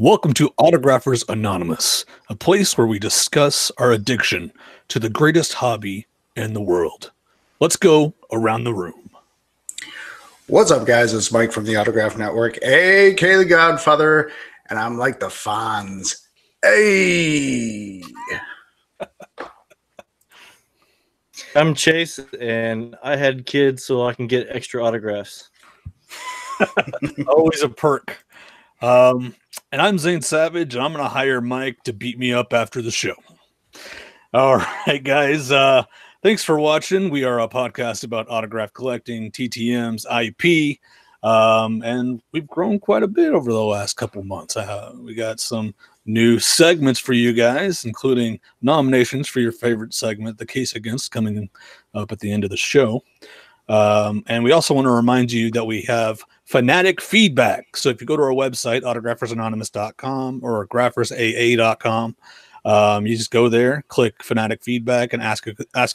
Welcome to Autographers Anonymous, a place where we discuss our addiction to the greatest hobby in the world. Let's go around the room. What's up, guys? It's Mike from the Autograph Network, aka the Godfather, and I'm like the Fonz. Hey! I'm Chase, and I had kids so I can get extra autographs. Always a perk. And I'm Zane Savage, and I'm going to hire Mike to beat me up after the show. All right, guys. Thanks for watching. We are a podcast about autograph collecting, TTMs, IP, and we've grown quite a bit over the last couple months. We got some new segments for you guys, including nominations for your favorite segment, The Case Against, coming up at the end of the show. And we also want to remind you that we have fanatic feedback. So if you go to our website, autographersanonymous.com or graphersaa.com, you just go there, click fanatic feedback, and ask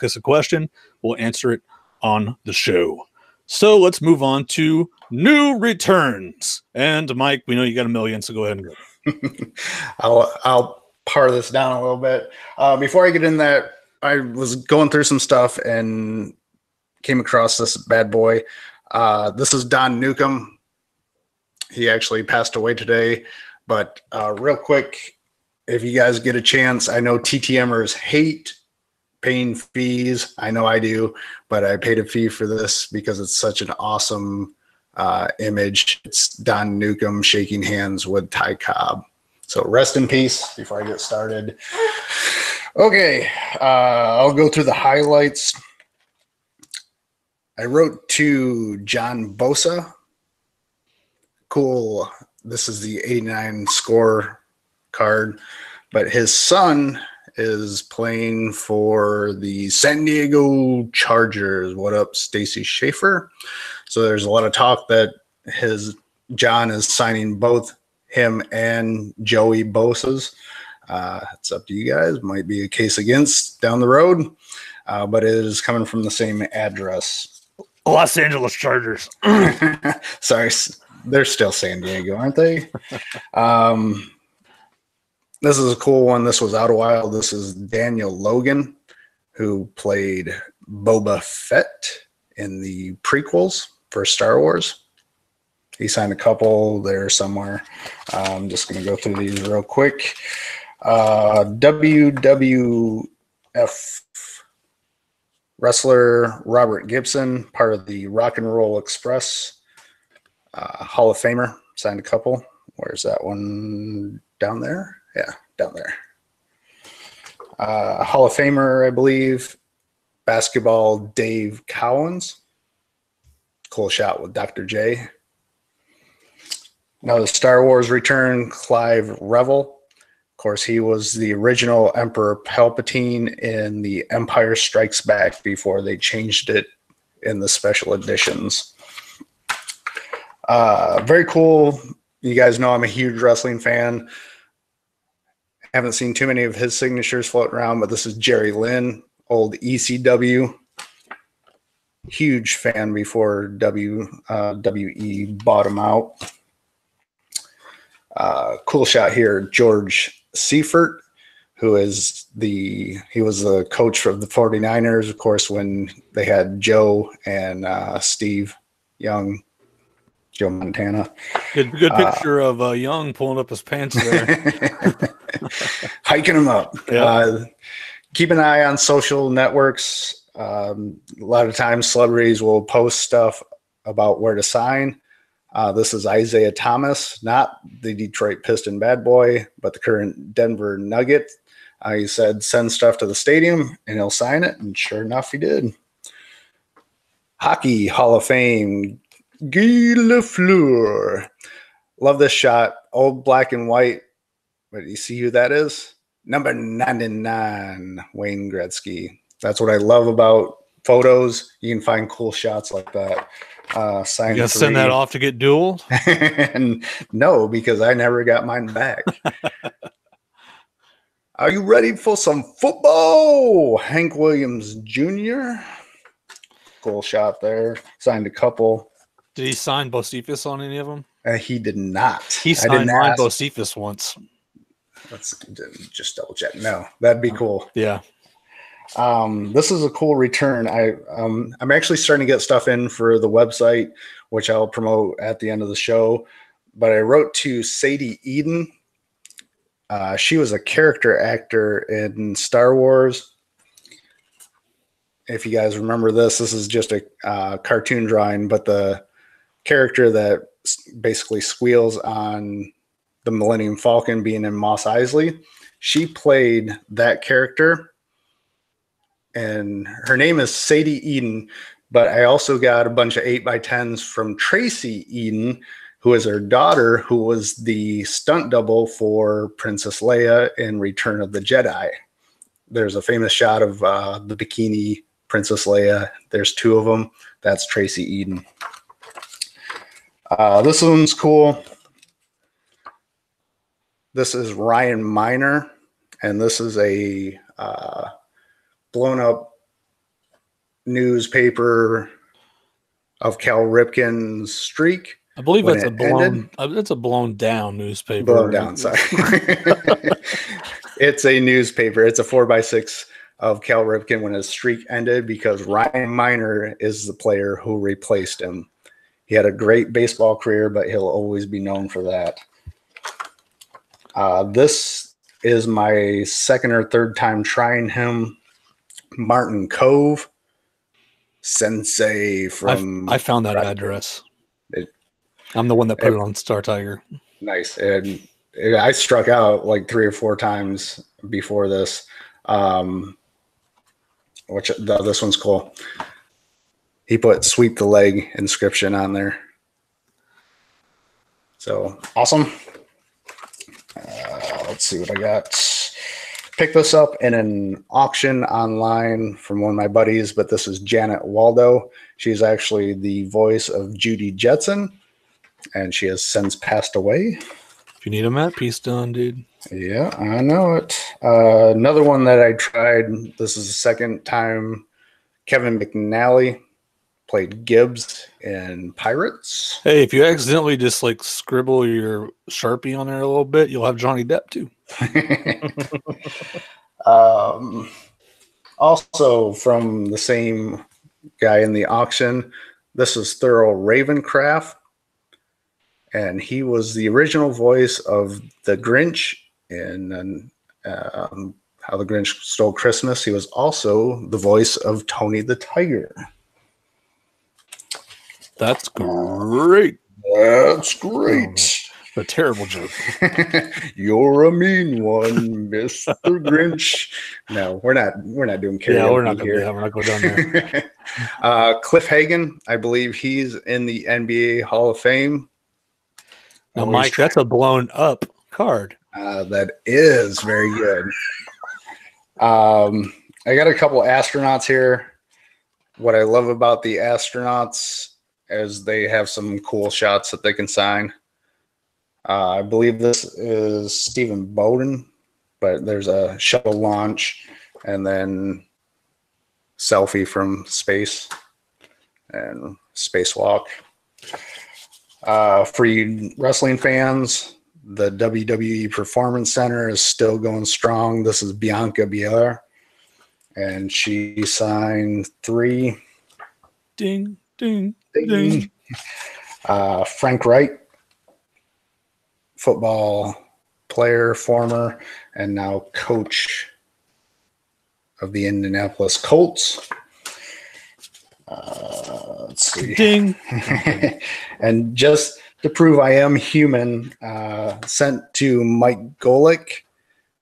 us a question. We'll answer it on the show. So let's move on to new returns. And Mike, we know you got a million, so go ahead and go. I'll par this down a little bit. Before I get in that, I was going through some stuff and came across this bad boy. This is Don Newcomb. He actually passed away today. But real quick, if you guys get a chance, I know TTMers hate paying fees. I know I do, but I paid a fee for this because it's such an awesome image. It's Don Newcomb shaking hands with Ty Cobb. So rest in peace before I get started. Okay, I'll go through the highlights. I wrote to John Bosa. Cool. This is the 89 score card, but his son is playing for the San Diego Chargers. What up, Stacy Schaefer? So there's a lot of talk that John is signing both him and Joey Bosa's. It's up to you guys. Might be a case against down the road, but it is coming from the same address. Los Angeles Chargers. Sorry, they're still San Diego, aren't they? This is a cool one. This was out a while. This is Daniel Logan, who played Boba Fett in the prequels for Star Wars. He signed a couple there somewhere. I'm just going to go through these real quick. WWF wrestler Robert Gibson, part of the Rock and Roll Express. Hall of Famer, signed a couple. Where's that one? Down there? Yeah, down there. Hall of Famer, I believe. Basketball Dave Cowens. Cool shot with Dr. J. Now the Star Wars return, Clive Revel. Of course, he was the original Emperor Palpatine in The Empire Strikes Back before they changed it in the special editions. Very cool. You guys know I'm a huge wrestling fan. Haven't seen too many of his signatures floating around, but this is Jerry Lynn, old ECW. Huge fan before WWE bought him out. Cool shot here, George Seifert, he was the coach of the 49ers, of course, when they had Joe and Steve Young, Joe Montana. Good picture of Young pulling up his pants there. Hiking him up. Yep. Keep an eye on social networks. A lot of times celebrities will post stuff about where to sign. This is Isaiah Thomas, not the Detroit Piston bad boy, but the current Denver Nugget. He said, send stuff to the stadium and he'll sign it. And sure enough, he did. Hockey Hall of Fame, Guy Lafleur. Love this shot. Old black and white. But you see who that is? Number 99, Wayne Gretzky. That's what I love about photos. You can find cool shots like that. You gotta send that off to get dueled? No, because I never got mine back. Are you ready for some football? Hank Williams Jr. Cool shot there. Signed a couple. Did he sign Bocephus on any of them? He did not. He I signed didn't mine ask. Bocephus once. Let's just double check. No, that'd be cool. Yeah. This is a cool return. I'm actually starting to get stuff in for the website, which I'll promote at the end of the show. But I wrote to Sadie Eden. She was a character actor in Star Wars. If you guys remember this is just a cartoon drawing, but the character that basically squeals on the Millennium Falcon being in Mos Eisley, she played that character. And her name is Sadie Eden, but I also got a bunch of 8x10s from Tracy Eden, who is her daughter, who was the stunt double for Princess Leia in Return of the Jedi. There's a famous shot of the bikini Princess Leia. There's two of them. That's Tracy Eden. This one's cool. This is Ryan Miner, and this is a blown up newspaper of Cal Ripken's streak. I believe that's a blown down newspaper. Blown down, sorry. It's a newspaper. It's a 4x6 of Cal Ripken when his streak ended, because Ryan Miner is the player who replaced him. He had a great baseball career, but he'll always be known for that. This is my second or third time trying him. Martin Cove, Sensei from... I found that address. I'm the one that put it on Star Tiger. Nice. And I struck out like 3 or 4 times before this. This one's cool. He put "sweep the leg" inscription on there. So awesome. Let's see what I got. Picked this up in an auction online from one of my buddies, but this is Janet Waldo. She's actually the voice of Judy Jetson, and she has since passed away. If you need a Matt piece done, dude. Yeah, I know it. Another one that I tried, this is the second time, Kevin McNally played Gibbs in Pirates. Hey, if you accidentally just like scribble your Sharpie on there a little bit, you'll have Johnny Depp too. Also from the same guy in the auction, this is Thurl Ravencraft, and he was the original voice of the Grinch in How the Grinch Stole Christmas. He was also the voice of Tony the Tiger. That's great. That's great. A terrible joke. You're a mean one, Mr. Grinch. No, we're not doing karaoke. Yeah, we're not here. we're not going down there. Cliff Hagan, I believe he's in the NBA Hall of Fame. Now, Mike, that's a blown up card. That is very good. I got a couple astronauts here. What I love about the astronauts is they have some cool shots that they can sign. I believe this is Stephen Bowden, but there's a shuttle launch and then selfie from space and spacewalk. For you wrestling fans, the WWE Performance Center is still going strong. This is Bianca Belair, and she signed 3. Ding, ding, Ding. ding. Frank Wright, football player, former, and now coach of the Indianapolis Colts. Let's see. Ding. And just to prove I am human, sent to Mike Golick,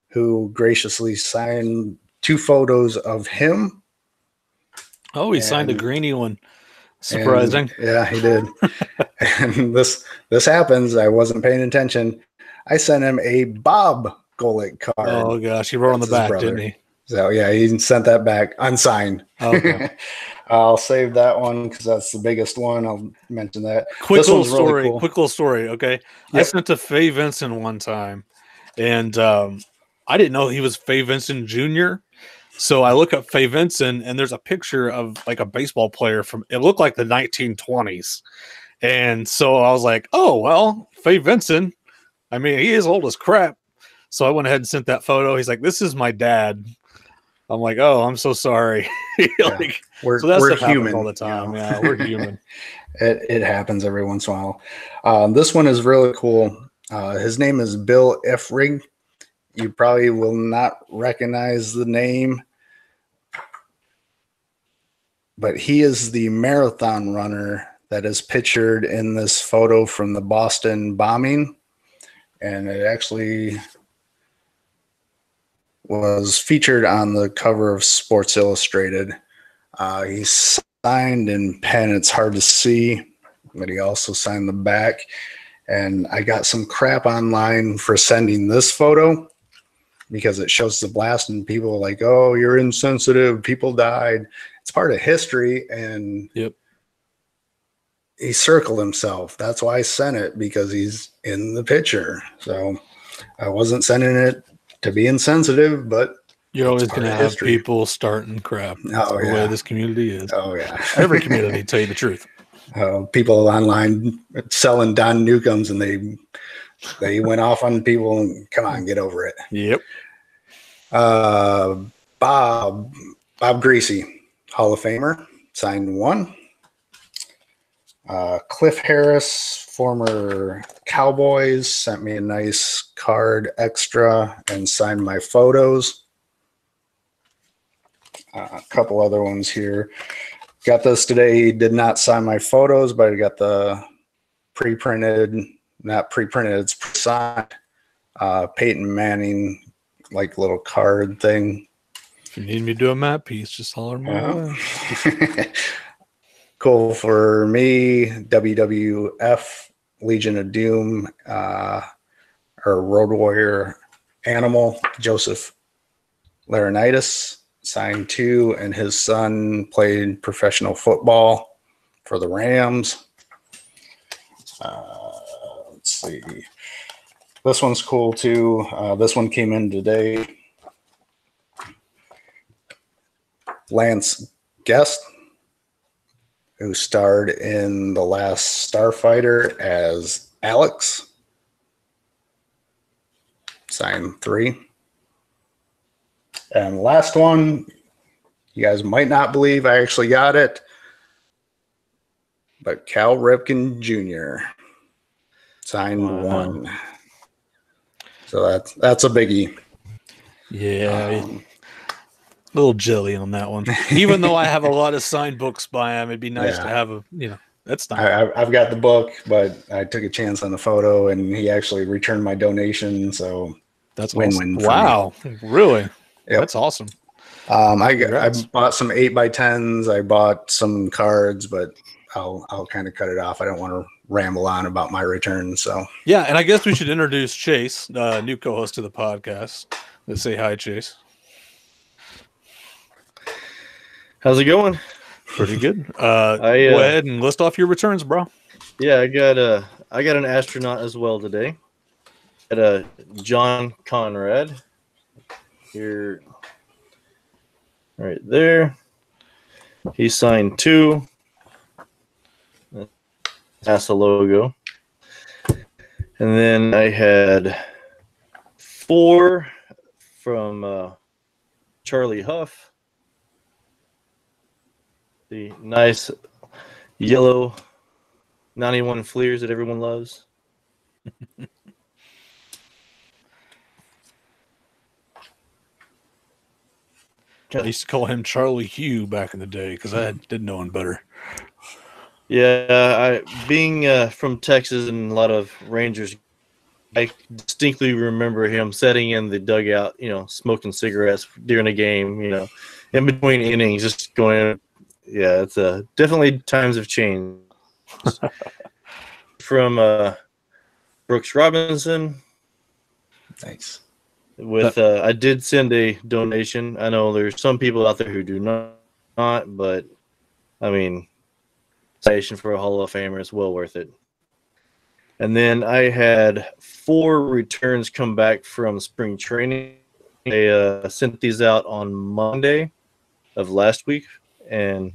who graciously signed 2 photos of him. Oh, he signed a greeny one. Surprising. Yeah, he did. And this happens. I wasn't paying attention. I sent him a Bob Golick card. Oh gosh, he wrote on the back, didn't he? So yeah, he sent that back unsigned. Okay. I'll save that one because that's the biggest one. I'll mention that. Quick little story. Okay. Yep. I sent to Faye Vincent one time, and I didn't know he was Faye Vincent Jr. So I look up Faye Vincent, and there's a picture of like a baseball player from, it looked like the 1920s. And so I was like, oh, well, Faye Vincent, I mean, he is old as crap. So I went ahead and sent that photo. He's like, this is my dad. I'm like, oh, I'm so sorry. Like, so that stuff happens all the time. Yeah, we're human. It happens every once in a while. This one is really cool. His name is Bill Efrig. You probably will not recognize the name, but he is the marathon runner that is pictured in this photo from the Boston bombing. And it actually was featured on the cover of Sports Illustrated. He's signed in pen. It's hard to see, but he also signed the back. And I got some crap online for sending this photo because it shows the blast and people are like, oh, you're insensitive. People died. It's part of history. And yep. He circled himself. That's why I sent it, because he's in the picture. So I wasn't sending it to be insensitive, but you're always going to have people starting crap. That's the way this community is. Oh, yeah. Every community, to tell you the truth. People online selling Don Newcombs, and they went off on people. And come on, get over it. Yep. Bob Greasy, Hall of Famer, signed 1. Cliff Harris, former Cowboys, sent me a nice card extra and signed my photos. A couple other ones here. Got this today. He did not sign my photos, but I got the not pre-printed, it's signed Peyton Manning, like little card thing. If you need me to do a map piece, just holler my way. Cool for me. WWF, Legion of Doom, or Road Warrior Animal, Joseph Laurinaitis, signed 2, and his son played professional football for the Rams. Let's see. This one's cool too. This one came in today. Lance Guest, who starred in The Last Starfighter as Alex, signed 3. And last one, you guys might not believe I actually got it, but Cal Ripken Jr. signed 1. So that's a biggie. Yeah. A little jelly on that one. Even though I have a lot of signed books by him, it'd be nice to have that's nice. I've got the book, but I took a chance on the photo, and he actually returned my donation. So that's win-win. Awesome. Wow, really? Yep. That's awesome. I bought some 8x10s. I bought some cards, but I'll kind of cut it off. I don't want to ramble on about my return. So yeah, and I guess we should introduce Chase, new co-host to the podcast. Let's say hi, Chase. How's it going? Pretty good. Go ahead and list off your returns, bro. Yeah, I got an astronaut as well today. Got a John Conrad here, right there. He signed 2. That's a logo. And then I had 4 from Charlie Huff. The nice yellow 91 Fleers that everyone loves. I used to call him Charlie Hugh back in the day because I didn't know him better. Yeah, being from Texas and a lot of Rangers, I distinctly remember him sitting in the dugout, smoking cigarettes during a game, in between innings, just going. Yeah, it's definitely times have changed. From Brooks Robinson. Thanks. With I did send a donation. I know there's some people out there who do not, but I mean, donation for a Hall of Famer is well worth it. And then I had 4 returns come back from spring training. I sent these out on Monday of last week, and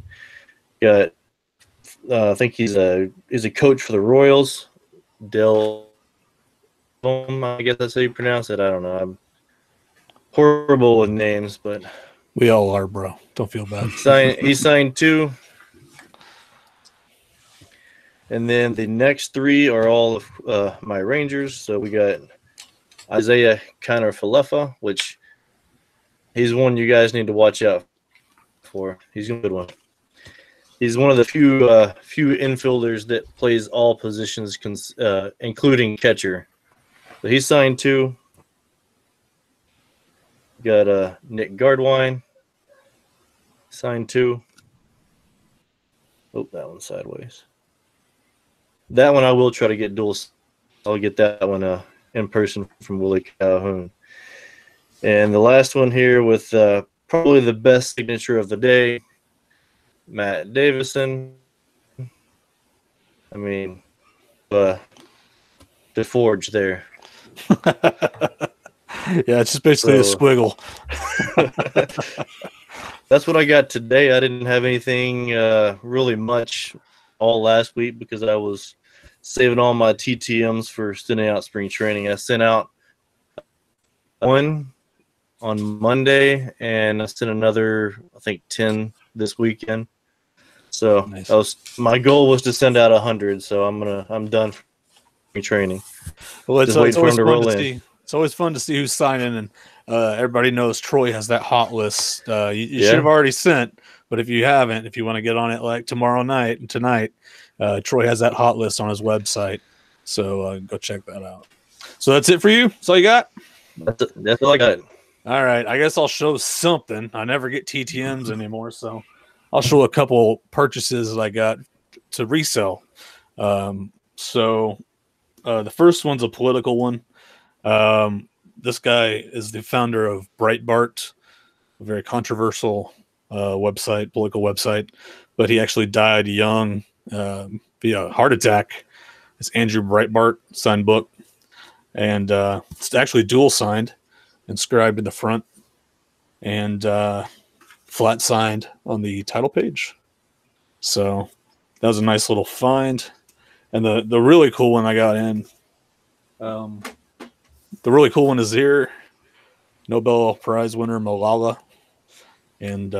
got I think he's a coach for the Royals. Del, I guess that's how you pronounce it. I don't know. I'm horrible with names, but We all are, bro. Don't feel bad. he signed 2. And then the next 3 are all of my Rangers. So we got Isaiah Kiner-Falefa, which he's one you guys need to watch out for. He's a good one. He's one of the few infielders that plays all positions, including catcher. So he signed 2. Got Nick Gardwine, signed 2. Oh, that one's sideways. That one I will try to get dual. I'll get that one in person from Willie Calhoun. And the last one here with probably the best signature of the day, Matt Davison. I mean, the forge there. Yeah, it's just basically a squiggle. That's what I got today. I didn't have anything really much all last week because I was saving all my TTMs for sending out spring training. I sent out one on Monday, and I sent another, I think, 10 this weekend. So nice. My goal was to send out 100. So I'm done for spring training. Well, it's always fun to see. It's always fun to see who's signing, and everybody knows Troy has that hot list. You should have already sent, but if you haven't, if you want to get on it like tomorrow night and tonight, Troy has that hot list on his website. So go check that out. So that's it for you? That's all you got? That's all I got. All right. I guess I'll show something. I never get TTMs anymore, so I'll show a couple purchases that I got to resell. So the first one's a political one. This guy is the founder of Breitbart, a very controversial website, political website, but he actually died young via heart attack. It's Andrew Breitbart, signed book, and it's actually dual signed, inscribed in the front, and flat signed on the title page. So that was a nice little find. And the really cool one I got in, the really cool one is here, Nobel Prize winner Malala, and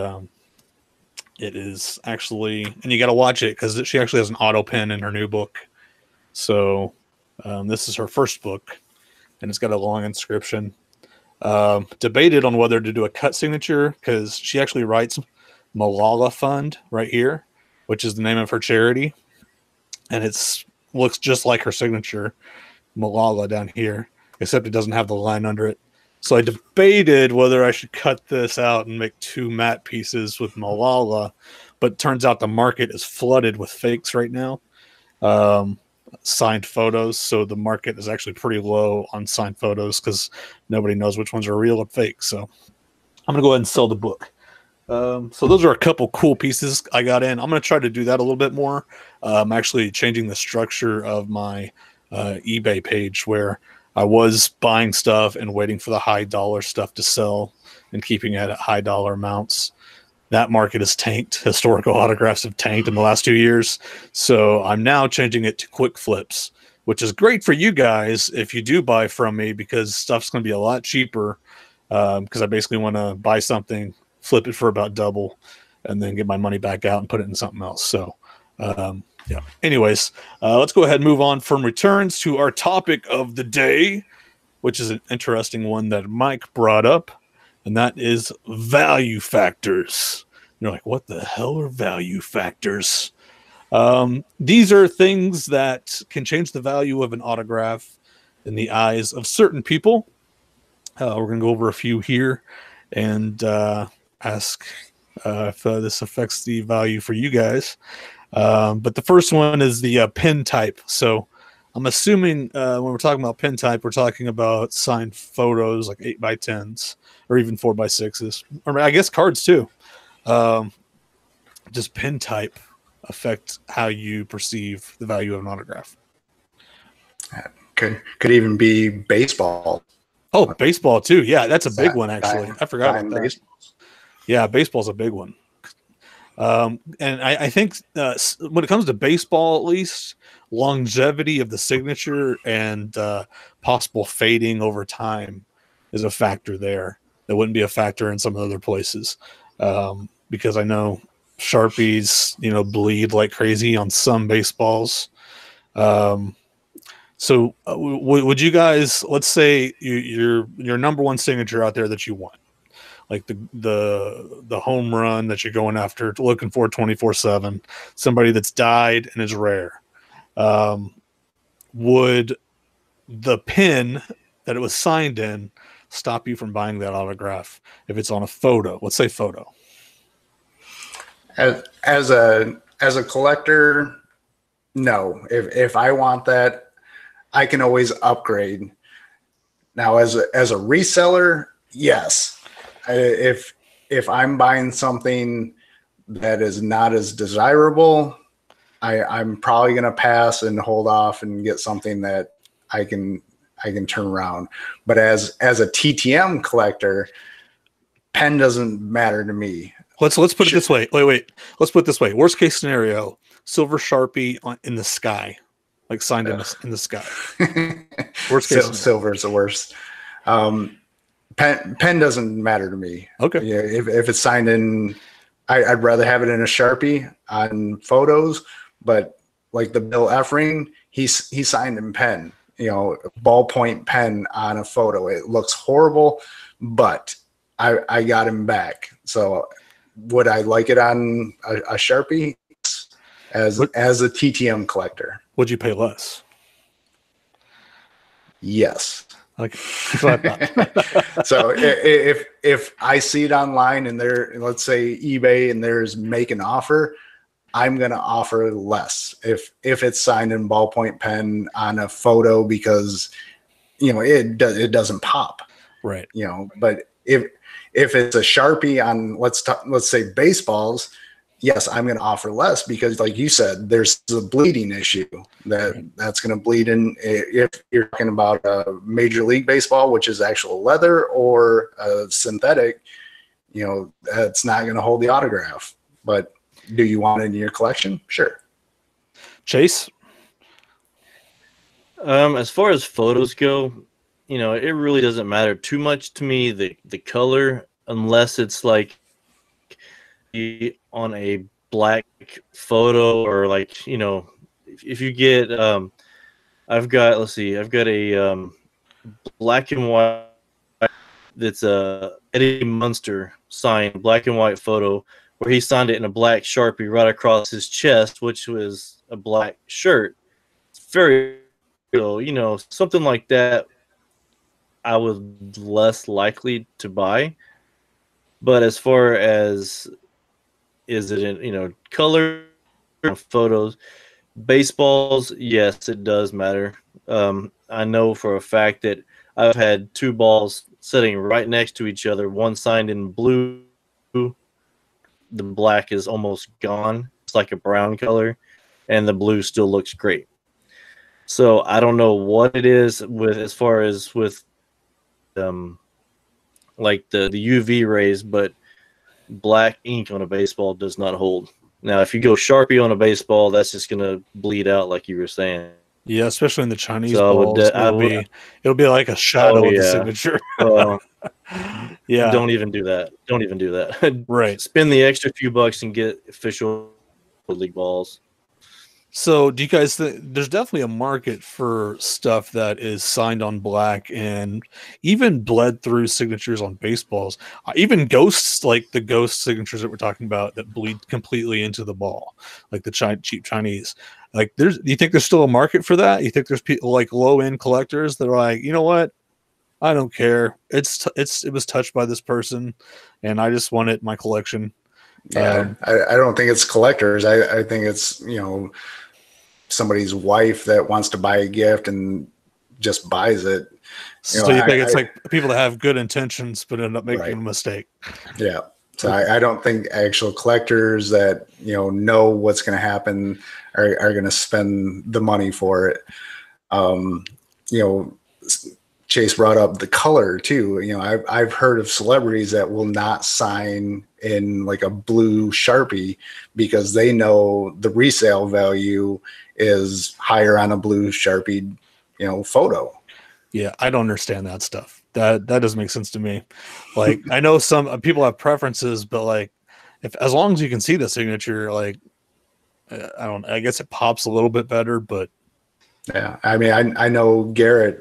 it is actually, and you got to watch it because she actually has an auto pen in her new book. So this is her first book, and it's got a long inscription. Debated on whether to do a cut signature because she actually writes Malala Fund right here, which is the name of her charity, and it's looks just like her signature, Malala, down here, except it doesn't have the line under it. So I debated whether I should cut this out and make 2 matte pieces with Malala, but it turns out the market is flooded with fakes right now, signed photos. So the market is actually pretty low on signed photos because nobody knows which ones are real or fake. So I'm going to go ahead and sell the book. So those are a couple cool pieces I got in. I'm going to try to do that a little bit more. I'm actually changing the structure of my eBay page where I was buying stuff and waiting for the high dollar stuff to sell and keeping it at high dollar amounts. That market is tanked. Historical autographs have tanked in the last 2 years. So I'm now changing it to quick flips, which is great for you guys if you do buy from me because stuff's going to be a lot cheaper because I basically want to buy something, flip it for about double, and then get my money back out and put it in something else. So, yeah. Anyways, let's go ahead and move on from returns to our topic of the day, which is an interesting one that Mike brought up, and that is value factors. You're like, what the hell are value factors? These are things that can change the value of an autograph in the eyes of certain people. We're going to go over a few here and ask if this affects the value for you guys. But the first one is the pin type. So I'm assuming when we're talking about pin type, we're talking about signed photos like 8x10s or even 4x6s, or I guess cards too. Does pin type affect how you perceive the value of an autograph? Could even be baseball. Oh, baseball too. Yeah, that's a big one actually. I forgot about that. Yeah, baseball's a big one. And I think when it comes to baseball, at least, longevity of the signature and possible fading over time is a factor there. That wouldn't be a factor in some other places, because I know Sharpies, bleed like crazy on some baseballs. Um, so, would you guys, let's say your number one signature out there that you want, like the home run that you're going after, looking for 24/7, somebody that's died and is rare. Um, would the pin that it was signed in stop you from buying that autograph if it's on a photo? Let's say photo. As a collector, no. If I want that, I can always upgrade. Now, as a reseller, yes. If I'm buying something that is not as desirable, I'm probably going to pass and hold off and get something that I can turn around. But as a TTM collector, pen doesn't matter to me. Let's put it this way. Wait. Let's put it this way. Worst case scenario: silver Sharpie in the sky, like signed in the sky. Worst case. Silver is the worst. Pen doesn't matter to me. Okay. Yeah, if it's signed in, I'd rather have it in a Sharpie on photos. But like the Bill Efring, he signed in pen. Ballpoint pen on a photo. It looks horrible, but I got him back. So would I like it on a Sharpie as a TTM collector? Would you pay less? Yes. Okay. So if I see it online and let's say eBay and there's make an offer, I'm going to offer less if it's signed in ballpoint pen on a photo because it doesn't pop. Right. But if it's a Sharpie on let's say baseballs, yes, I'm going to offer less because, like you said, there's a bleeding issue that's going to bleed in. If you're talking about a Major League Baseball, which is actual leather, or a synthetic, that's not going to hold the autograph. But do you want it in your collection? Sure. Chase? As far as photos go, it really doesn't matter too much to me, the color, unless it's like on a black photo or like, if you get, I've got a black and white that's a Eddie Munster signed black and white photo where he signed it in a black Sharpie right across his chest, which was a black shirt. It's very, something like that I was less likely to buy. But as far as is it in color photos, baseballs, yes, it does matter. I know for a fact that I've had two balls sitting right next to each other, one signed in blue, the black is almost gone, it's like a brown color, and the blue still looks great. So I don't know what it is with as far as with like the UV rays, but black ink on a baseball does not hold. Now, if you go Sharpie on a baseball, that's just going to bleed out, like you were saying. Yeah, especially in the Chinese balls. It'll be like a shadow of the signature. Yeah. Don't even do that. Don't even do that. Right. Spend the extra few bucks and get official league balls. So do you guys think there's definitely a market for stuff that is signed on black and even bled through signatures on baseballs, even ghosts, like the ghost signatures that we're talking about that bleed completely into the ball, like the cheap Chinese. Like do you think there's still a market for that? You think there's people like low end collectors that are like, you know what? I don't care. It was touched by this person and I just want it in my collection. Yeah, I don't think it's collectors. I think it's, somebody's wife that wants to buy a gift and just buys it. So you think it's like people that have good intentions but end up making a mistake. Yeah. So I don't think actual collectors that, know what's going to happen are going to spend the money for it. Chase brought up the color too. You know, I've heard of celebrities that will not sign in like a blue Sharpie because they know the resale value is higher on a blue Sharpie, photo. Yeah, I don't understand that stuff. That doesn't make sense to me. Like, I know some people have preferences, but like, if as long as you can see the signature, like, I guess it pops a little bit better, but yeah, I mean, I know Garrett.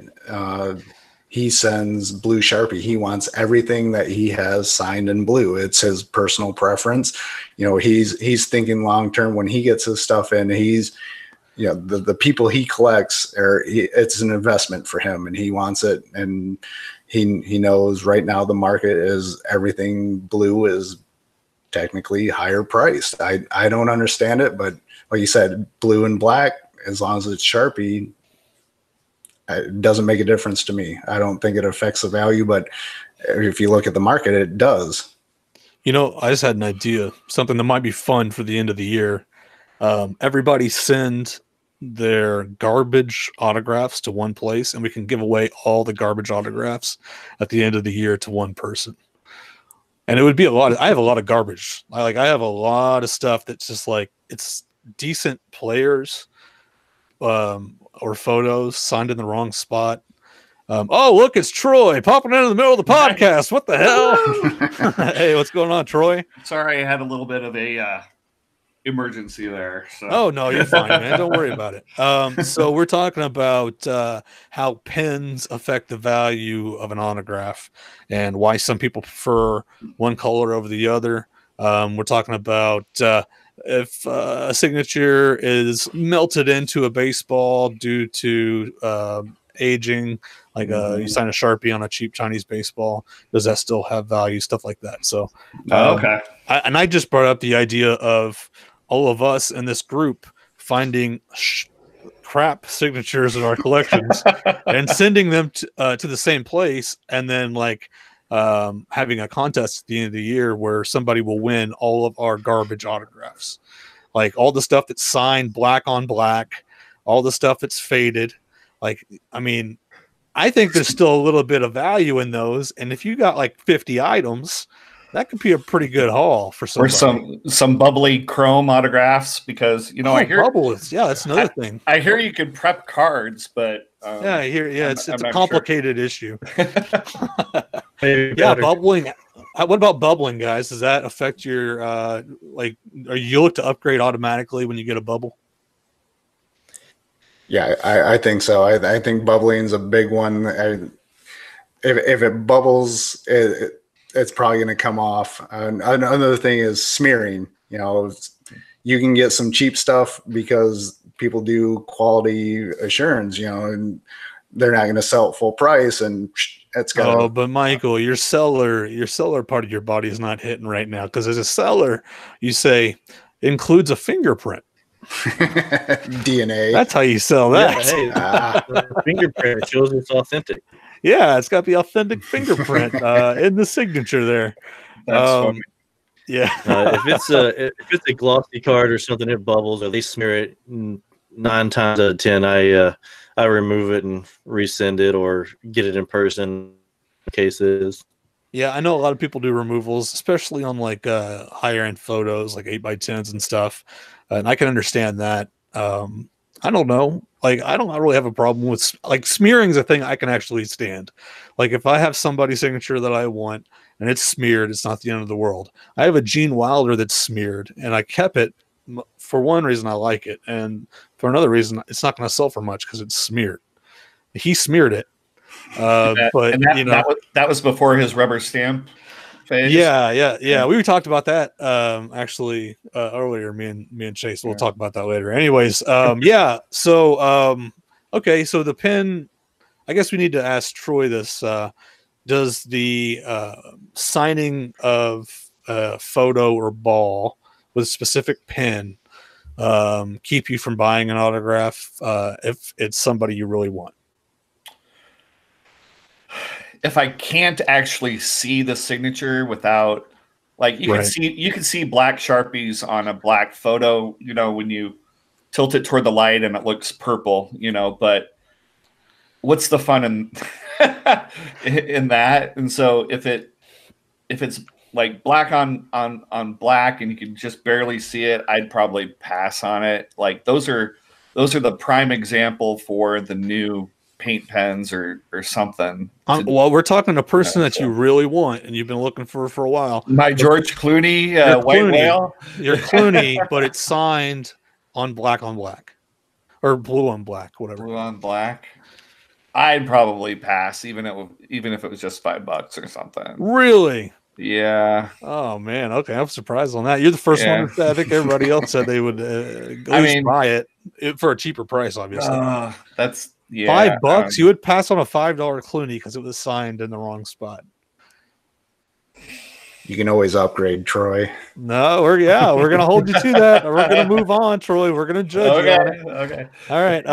He sends blue Sharpie. He wants everything that he has signed in blue. It's his personal preference. He's thinking long term when he gets his stuff in. He's the people he collects it's an investment for him, and he wants it. And he knows right now the market is everything blue is technically higher priced. I don't understand it, but like you said, blue and black, as long as it's Sharpie, it doesn't make a difference to me. I don't think it affects the value, but if you look at the market, it does. I just had an idea, something that might be fun for the end of the year. Everybody send their garbage autographs to one place, and we can give away all the garbage autographs at the end of the year to one person. And it would be I have a lot of garbage. I have a lot of stuff that's just like, it's decent players, or photos signed in the wrong spot. Oh, look, it's Troy popping into the middle of the podcast. What the hell? Hey, what's going on, Troy? Sorry, I had a little bit of a emergency there. So. Oh, no, you're fine, man. Don't worry about it. So we're talking about how pens affect the value of an autograph and why some people prefer one color over the other. We're talking about if a signature is melted into a baseball due to aging, like you sign a Sharpie on a cheap Chinese baseball, does that still have value? Stuff like that. So, okay. I just brought up the idea of all of us in this group finding crap signatures in our collections and sending them to the same place, and then having a contest at the end of the year where somebody will win all of our garbage autographs, like all the stuff that's signed black on black, all the stuff that's faded. I think there's still a little bit of value in those, and if you got like 50 items, that could be a pretty good haul for somebody. Or some bubbly chrome autographs, because I hear bubbles. Yeah, that's another thing. I hear you can prep cards, but it's a complicated issue. Yeah, bubbling. What about bubbling, guys? Does that affect your are you look to upgrade automatically when you get a bubble? Yeah, I think so. I think bubbling is a big one. If it bubbles, it's probably going to come off. Another thing is smearing. You can get some cheap stuff because people do quality assurance, and they're not going to sell it full price, and it's got. Oh, but Michael, your seller part of your body is not hitting right now, because as a seller, you say includes a fingerprint. DNA. That's how you sell that. Yeah, the fingerprint shows it's authentic. Yeah, it's got the authentic fingerprint in the signature there. That's funny. Yeah. If it's a glossy card or something, it bubbles, or they smear it 9 times out of 10. I remove it and resend it, or get it in person cases. Yeah, I know a lot of people do removals, especially on higher end photos, like 8x10s and stuff. And I can understand that. I don't know. I don't really have a problem with smearing is a thing I can actually stand. Like if I have somebody's signature that I want and it's smeared, it's not the end of the world. I have a Gene Wilder that's smeared, and I kept it for one reason. I like it, and for another reason, it's not going to sell for much because it's smeared. He smeared it, but that was before his rubber stamp phase. Yeah. We talked about that actually earlier. Me and Chase. We'll talk about that later. Anyways, yeah. So okay. So the pen. I guess we need to ask Troy this. Does the signing of a photo or ball with a specific pen keep you from buying an autograph if it's somebody you really want? If I can't actually see the signature without, you can see black Sharpies on a black photo, when you tilt it toward the light and it looks purple, but what's the fun in in that. And so if it's like black on black and you can just barely see it, I'd probably pass on it. Like those are the prime example for the new paint pens or something. Well, we're talking a person that so. you really want and you've been looking for a while. My George Clooney, Your white Clooney. whale. Your Clooney, but it's signed on black or blue on black, whatever. Blue on black. I'd probably pass, even if it was just $5 or something. Really? Yeah. Oh man. Okay, I'm surprised on that. You're the first one. I think everybody else said they would at least buy it for a cheaper price. Obviously, that's $5. You would pass on a $5 Clooney because it was signed in the wrong spot. You can always upgrade, Troy. No, we're gonna hold you to that. We're gonna move on, Troy. We're gonna judge you on it. Okay. All right.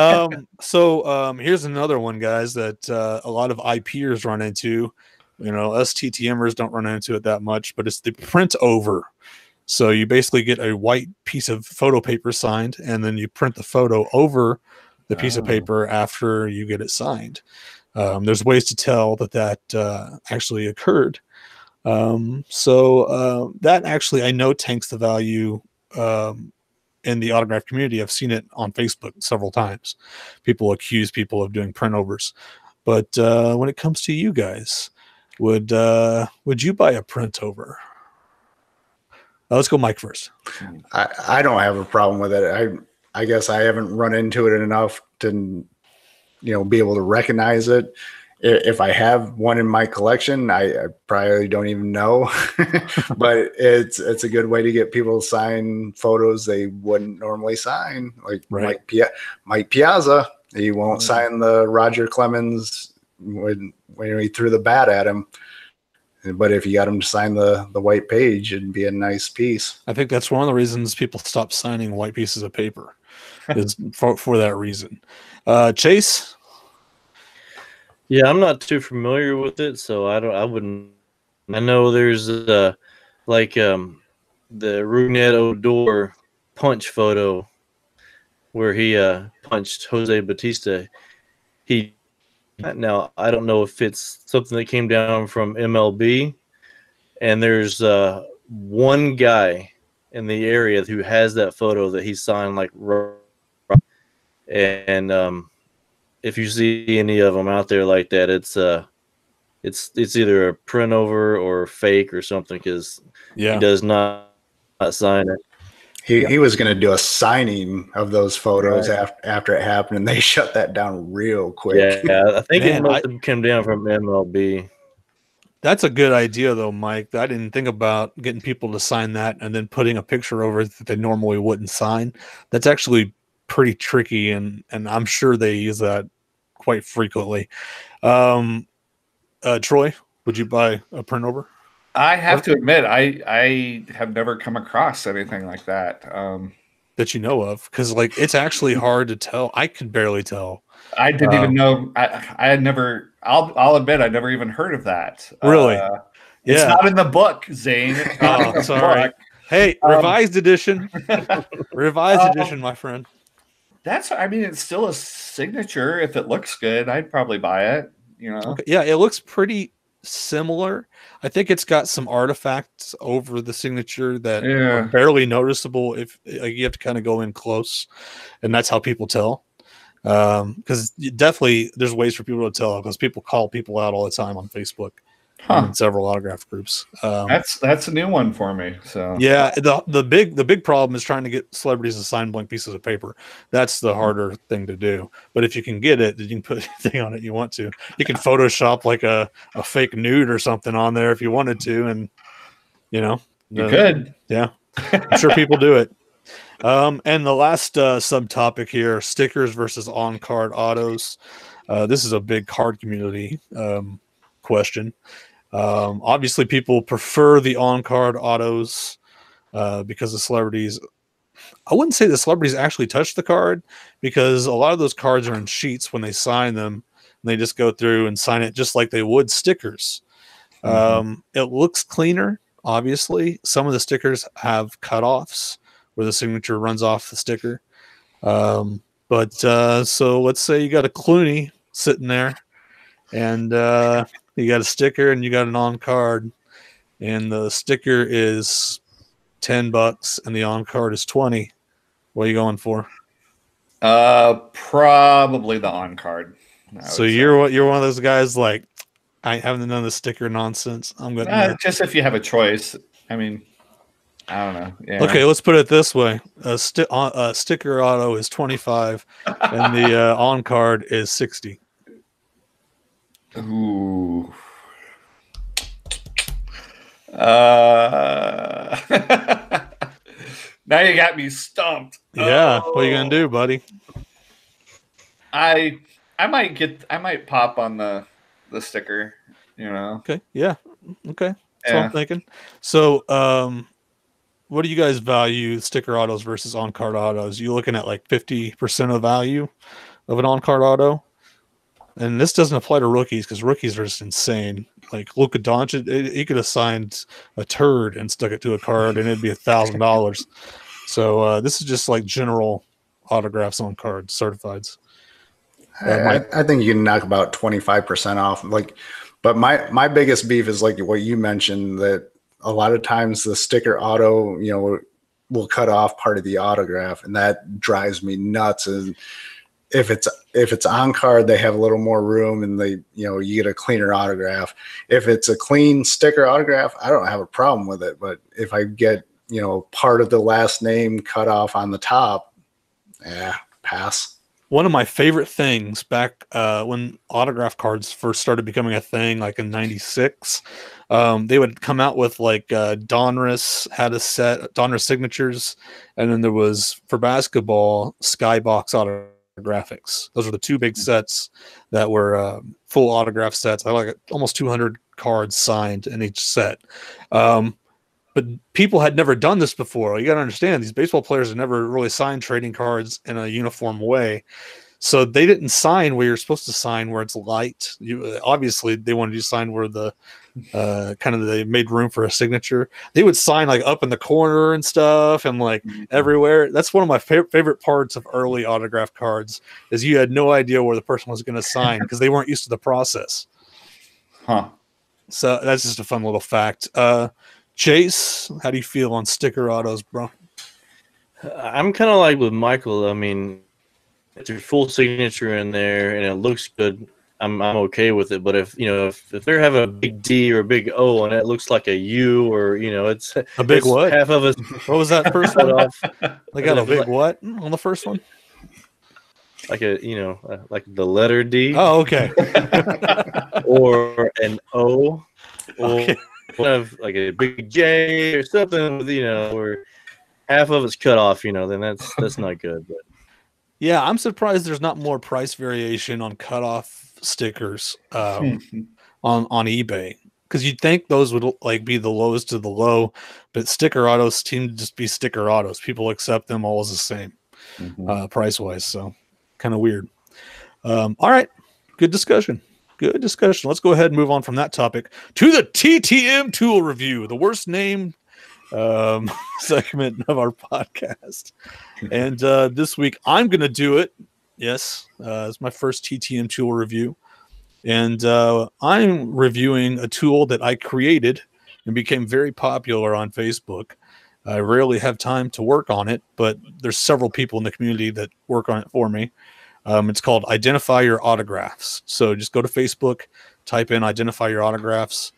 So here's another one, guys, that a lot of IPers run into. You know, us TTMers don't run into it that much, but it's the print over. So you basically get a white piece of photo paper signed, and then you print the photo over the piece of paper after you get it signed. There's ways to tell that actually occurred. That actually I know tanks the value in the autograph community. I've seen it on Facebook several times. People accuse people of doing print overs, but when it comes to you guys, would you buy a print over? Let's go Mike first. I don't have a problem with it. I guess I haven't run into it enough to be able to recognize it. If I have one in my collection, I probably don't even know, but it's a good way to get people to sign photos they wouldn't normally sign. Like Mike Piazza, he won't sign the Roger Clemens when he threw the bat at him. But if you got him to sign the white page, it'd be a nice piece. I think that's one of the reasons people stop signing white pieces of paper is for that reason. Chase? Yeah, I'm not too familiar with it, so I wouldn't. I know there's the Rougned Odor punch photo where he punched Jose Batista. Now I don't know if it's something that came down from MLB, and there's one guy in the area who has that photo that he signed and if you see any of them out there like that, it's either a print over or fake or something, because he does not sign it. He was going to do a signing of those photos after it happened, and they shut that down real quick. Yeah, I think it must have come down from MLB. That's a good idea, though, Mike. I didn't think about getting people to sign that and then putting a picture over it that they normally wouldn't sign. That's actually pretty tricky, and I'm sure they use that quite frequently. Troy, would you buy a print over? I have to admit, I have never come across anything like that. That you know of, because it's actually hard to tell. I can barely tell. I didn't even know. I had never. I'll admit, I never even heard of that. Really? It's not in the book, Zane. It's not in the sorry. book. Hey, revised edition. Revised edition, my friend. It's still a signature. If it looks good, I'd probably buy it. Okay. Yeah, it looks pretty similar. I think it's got some artifacts over the signature that are barely noticeable. If you have to kind of go in close, and that's how people tell. Because definitely there's ways for people to tell, because people call people out all the time on Facebook. In several autograph groups. That's a new one for me. So yeah, the big problem is trying to get celebrities to sign blank pieces of paper. That's the harder thing to do. But if you can get it, then you can put anything on it you want to. You can Photoshop like a fake nude or something on there if you wanted to, and you could. Yeah, I'm sure people do it. And the last subtopic here: stickers versus on-card autos. This is a big card community question. Obviously people prefer the on-card autos because the celebrities, I wouldn't say the celebrities actually touch the card, because a lot of those cards are in sheets when they sign them, and they just go through and sign it just like they would stickers. It looks cleaner. Obviously some of the stickers have cutoffs where the signature runs off the sticker. So let's say you got a Clooney sitting there and you got a sticker and you got an on card, and the sticker is $10 and the on card is 20. What are you going for? Probably the on card. So you're one of those guys like, I haven't done the sticker nonsense. I'm gonna just if you have a choice. I mean, I don't know. Yeah. Okay, let's put it this way: a sticker auto is 25, and the on card is 60. Ooh. Now you got me stumped. Yeah, what are you gonna do, buddy? I might pop on the sticker. Okay, yeah, okay. That's what I'm thinking. So, what do you guys value sticker autos versus on card autos? You looking at like 50% of value of an on card auto? And this doesn't apply to rookies because rookies are just insane. Like Luka Doncic, he could have signed a turd and stuck it to a card, and it'd be $1,000. So this is just like general autographs on cards, certifieds. I think you can knock about 25% off. Like, but my biggest beef is like what you mentioned, that a lot of times the sticker auto, will cut off part of the autograph, and that drives me nuts. And if it's on card, they have a little more room, and you get a cleaner autograph. If it's a clean sticker autograph, I don't have a problem with it. But if I get part of the last name cut off on the top, pass. One of my favorite things back when autograph cards first started becoming a thing, like in '96, they would come out with like Donruss had a set, Donruss signatures, and then there was for basketball Skybox autographics. Those were the two big sets that were full autograph sets. I like almost 200 cards signed in each set. But people had never done this before. You got to understand, these baseball players had never really signed trading cards in a uniform way. So they didn't sign where you're supposed to sign, where it's light. Obviously, they wanted you to sign where the they made room for a signature. They would sign like up in the corner and stuff, and like everywhere. That's one of my favorite parts of early autograph cards, is you had no idea where the person was going to sign because they weren't used to the process. Huh. So that's just a fun little fact. Chase, how do you feel on sticker autos, bro? I'm kind of like with Michael. I mean, if there's full signature in there and it looks good, I'm okay with it. But if they have a big D or a big O and it looks like a U, or it's a big what? Half of it. What was that first one off? They got a big what on the first one? Like like the letter D. Oh, okay. Or an O. Okay. Have like a big J or something with where half of it's cut off, then that's not good. But yeah, I'm surprised there's not more price variation on cutoff stickers on eBay, because you'd think those would like be the lowest of the low, but sticker autos seem to just be sticker autos. People accept them all as the same price wise, so kind of weird. All right, good discussion. Good discussion. Let's go ahead and move on from that topic to the TTM tool review, the worst named segment of our podcast. And this week I'm going to do it. Yes, it's my first TTM tool review. And I'm reviewing a tool that I created and became very popular on Facebook. I rarely have time to work on it, but there's several people in the community that work on it for me. It's called Identify Your Autographs. So just go to Facebook, type in Identify Your Autographs.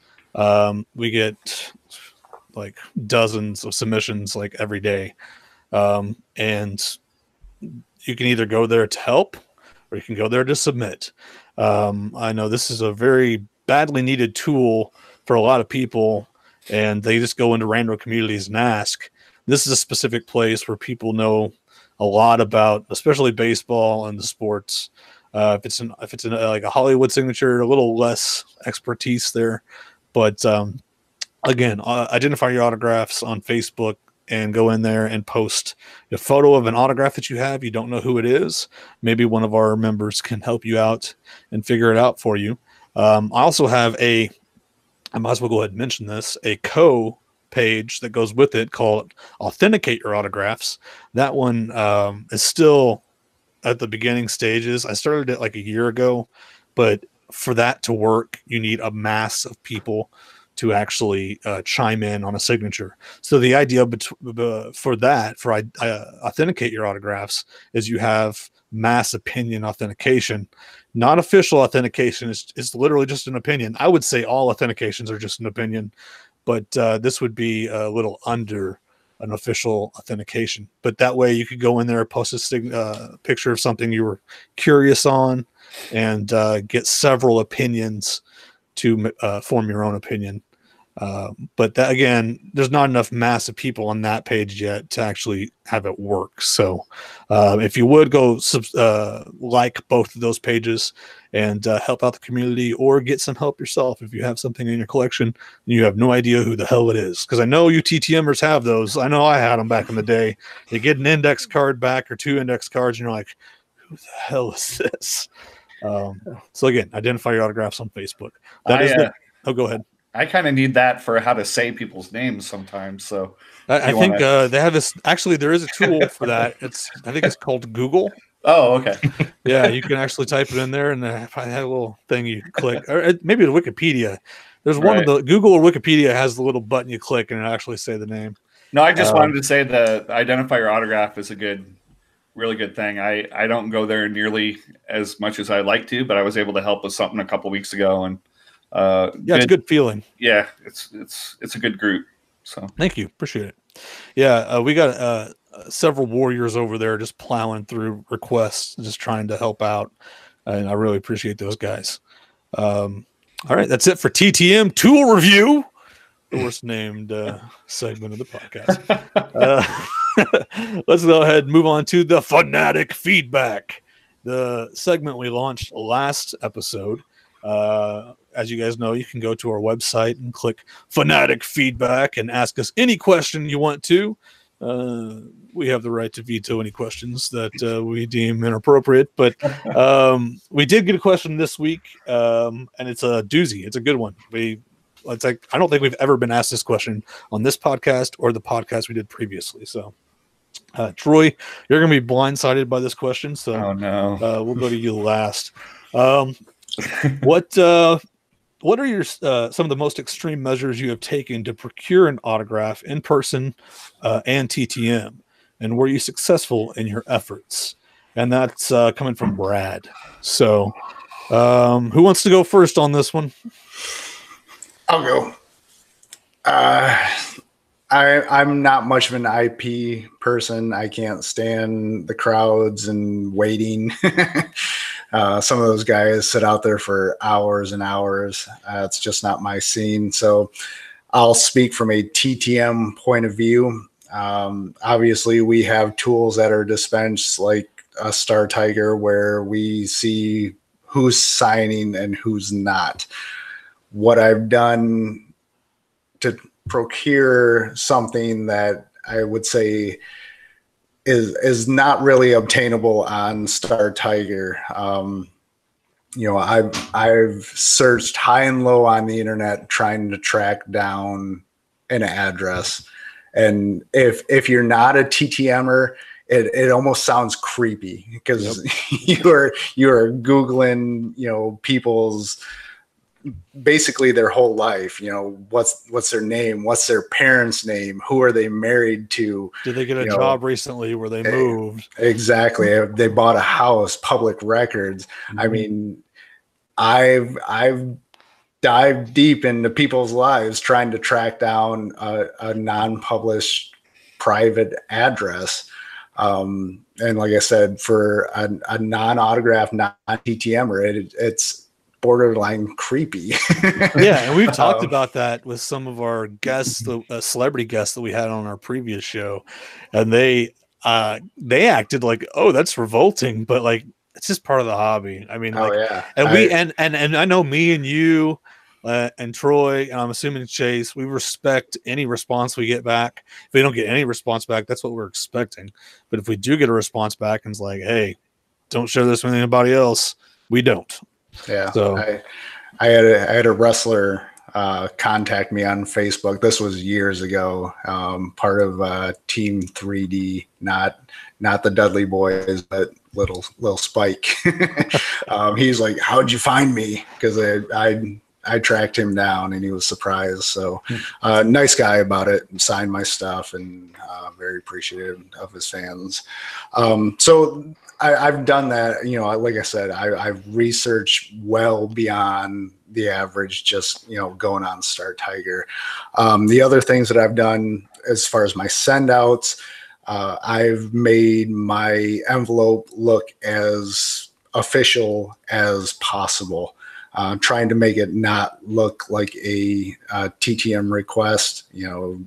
We get like dozens of submissions like every day. And you can either go there to help or you can go there to submit. I know this is a very badly needed tool for a lot of people, and they just go into random communities and ask. This is a specific place where people know a lot about, especially baseball and the sports. If it's like a Hollywood signature, a little less expertise there. But again, identify your autographs on Facebook and go in there and post a photo of an autograph that you have. You don't know who it is. Maybe one of our members can help you out and figure it out for you. I also have I might as well go ahead and mention this, a page that goes with it called Authenticate Your Autographs. That one is still at the beginning stages. I started it like a year ago, but for that to work, you need a mass of people to actually chime in on a signature. So the idea for authenticate your autographs is you have mass opinion authentication, not official authentication. It's literally just an opinion. I would say all authentications are just an opinion, but this would be a little under an official authentication. But that way you could go in there, post a picture of something you were curious on, and get several opinions to form your own opinion. But that, again, there's not enough massive people on that page yet to actually have it work. So if you would go like both of those pages and help out the community, or get some help yourself if you have something in your collection and you have no idea who the hell it is. Because I know you TTMers have those. I know I had them back in the day. You get an index card back or 2 index cards, and you're like, who the hell is this? So again, identify your autographs on Facebook. Go ahead. I kind of need that for how to say people's names sometimes. So I think they have this. Actually, there is a tool for that. I think it's called Google. Oh, okay. Yeah, you can actually type it in there, and I have a little thing you click, or maybe the Wikipedia. There's one of the Google or Wikipedia has the little button you click, and it actually say the name. No, I just wanted to say the identify your autograph is really good thing. I don't go there nearly as much as I'd like to, but I was able to help with something a couple weeks ago, and it's a good feeling. Yeah, it's a good group. So thank you, appreciate it. Yeah, we got several warriors over there just plowing through requests, just trying to help out, and I really appreciate those guys. All right, that's it for TTM Tool Review, the worst named segment of the podcast. Let's go ahead and move on to the Fanatic Feedback, the segment we launched last episode. As you guys know, you can go to our website and click Fanatic Feedback and ask us any question you want to. We have the right to veto any questions that we deem inappropriate, but we did get a question this week, and it's a doozy. It's a good one. I don't think we've ever been asked this question on this podcast or the podcast we did previously. So, Troy, you're going to be blindsided by this question. So, oh no, we'll go to you last. What are your some of the most extreme measures you have taken to procure an autograph in person and TTM, and were you successful in your efforts? And that's coming from Brad. So, who wants to go first on this one? I'll go. I'm not much of an IP person. I can't stand the crowds and waiting. Some of those guys sit out there for hours and hours. It's just not my scene. So I'll speak from a TTM point of view. Obviously, we have tools that are dispensed like a Star Tiger where we see who's signing and who's not. What I've done to procure something that I would say is not really obtainable on Star Tiger. I've searched high and low on the internet trying to track down an address, and if you're not a TTMer, it almost sounds creepy because you're Googling people's basically their whole life. What's their name, what's their parents' name, who are they married to, did they get a job recently where they moved, exactly, they bought a house, public records. I mean, I've dived deep into people's lives trying to track down a non-published private address, and like I said, for a non-autograph, non-TTMer, it's borderline creepy. Yeah, and we've talked about that with some of our guests, the celebrity guests that we had on our previous show, and they acted like, oh, that's revolting, but like it's just part of the hobby. I mean, and I know me and you and Troy, and I'm assuming Chase, we respect any response we get back. If we don't get any response back, that's what we're expecting. But if we do get a response back and it's like, hey, don't share this with anybody else, we don't. Yeah, so I had a wrestler contact me on Facebook. This was years ago. Part of Team 3D, not not the Dudley Boys, but little Spike. He's like, "How'd you find me?" Because I tracked him down, and he was surprised. So nice guy about it. Signed my stuff, and very appreciative of his fans. So I've done that. You know, like I said, I've researched well beyond the average, just, you know, going on Star Tiger. The other things that I've done as far as my send outs, I've made my envelope look as official as possible. Trying to make it not look like a TTM request, you know,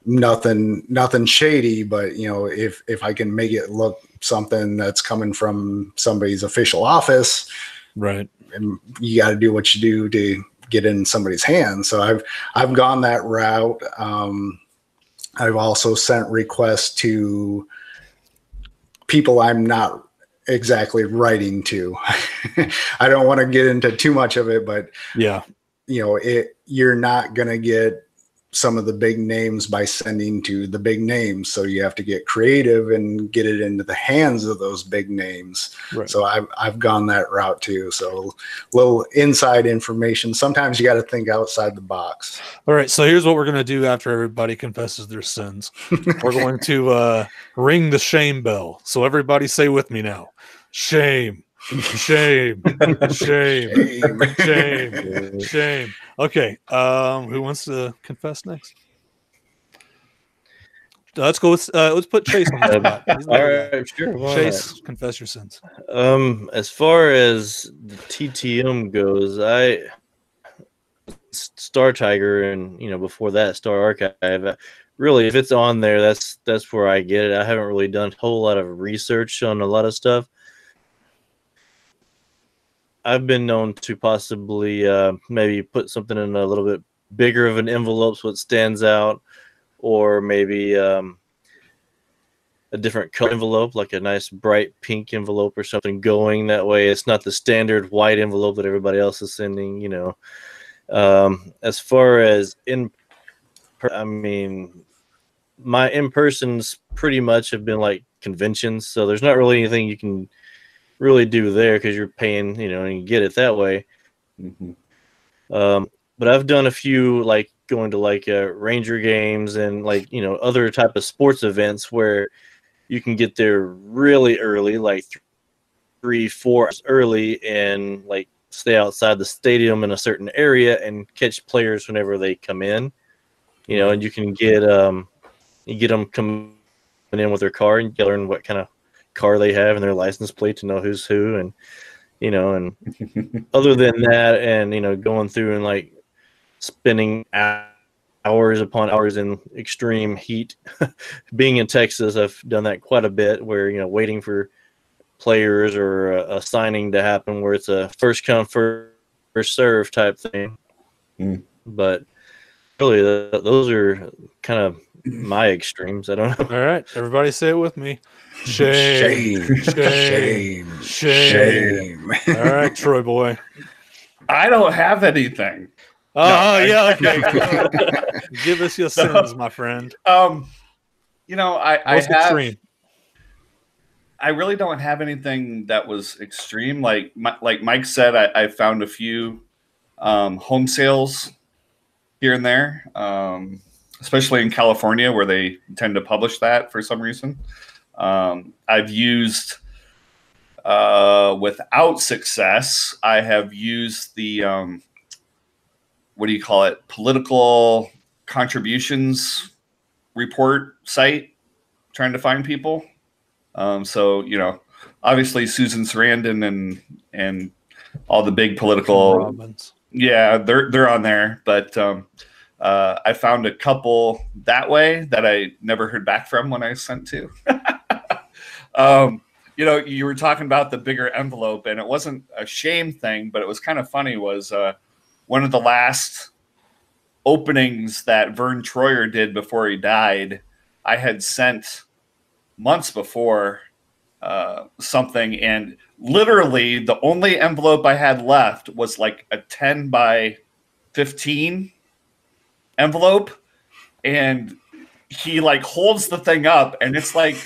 nothing shady, but, you know, if I can make it look something that's coming from somebody's official office, right, and you got to do what you do to get in somebody's hands. So I've gone that route. I've also sent requests to people I'm not exactly writing to. I don't want to get into too much of it, but yeah, you know, you're not going to get some of the big names by sending to the big names. So you have to get creative and get it into the hands of those big names. right. So I've gone that route too. So little inside information. Sometimes you got to think outside the box. All right, so here's what we're going to do after everybody confesses their sins. We're going to ring the shame bell. So everybody say with me now. Shame, shame, shame, shame, shame. Okay, who wants to confess next? Let's go with, let's put Chase on the spot. He's the All other guy. right, sure. why Chase, not? confess your sins. As far as the TTM goes, I Star Tiger, and you know, before that Star Archive. Really, if it's on there, that's where I get it. I haven't really done a whole lot of research on a lot of stuff. I've been known to possibly maybe put something in a little bit bigger of an envelope so it stands out, or maybe a different color envelope, like a nice bright pink envelope or something going that way. It's not the standard white envelope that everybody else is sending, you know. As far as I mean, my in-persons pretty much have been like conventions, so there's not really anything you can really do there because you're paying, you know, and you get it that way. Mm-hmm. But I've done a few, like going to like Ranger games and like, you know, other type of sports events where you can get there really early, like 3-4 hours early, and like stay outside the stadium in a certain area and catch players whenever they come in, you know, and you can get them coming in with their car, and you learn what kind of car they have and their license plate to know who's who, and you know, and other than that, and you know, going through and like spending hours upon hours in extreme heat. Being in Texas, I've done that quite a bit, where, you know, waiting for players or a signing to happen where it's a first come first serve type thing. But really, those are kind of my extremes. I don't know. All right, everybody say it with me. Shame, shame, shame. All right, Troy boy. I don't have anything. Oh, yeah, okay. Give us your sins, my friend. You know, I have. Extreme. I really don't have anything that was extreme. Like Mike said, I found a few home sales here and there, especially in California where they tend to publish that for some reason. I've used, without success, I have used the, what do you call it? Political contributions report site, trying to find people. So, you know, obviously Susan Sarandon and all the big political, yeah, they're on there. But I found a couple that way that I never heard back from when I sent to. You know, you were talking about the bigger envelope, and it wasn't a shame thing, but it was kind of funny. Was one of the last openings that Vern Troyer did before he died. I had sent months before something, and literally the only envelope I had left was like a 10 by 15 envelope, and he like holds the thing up, and it's like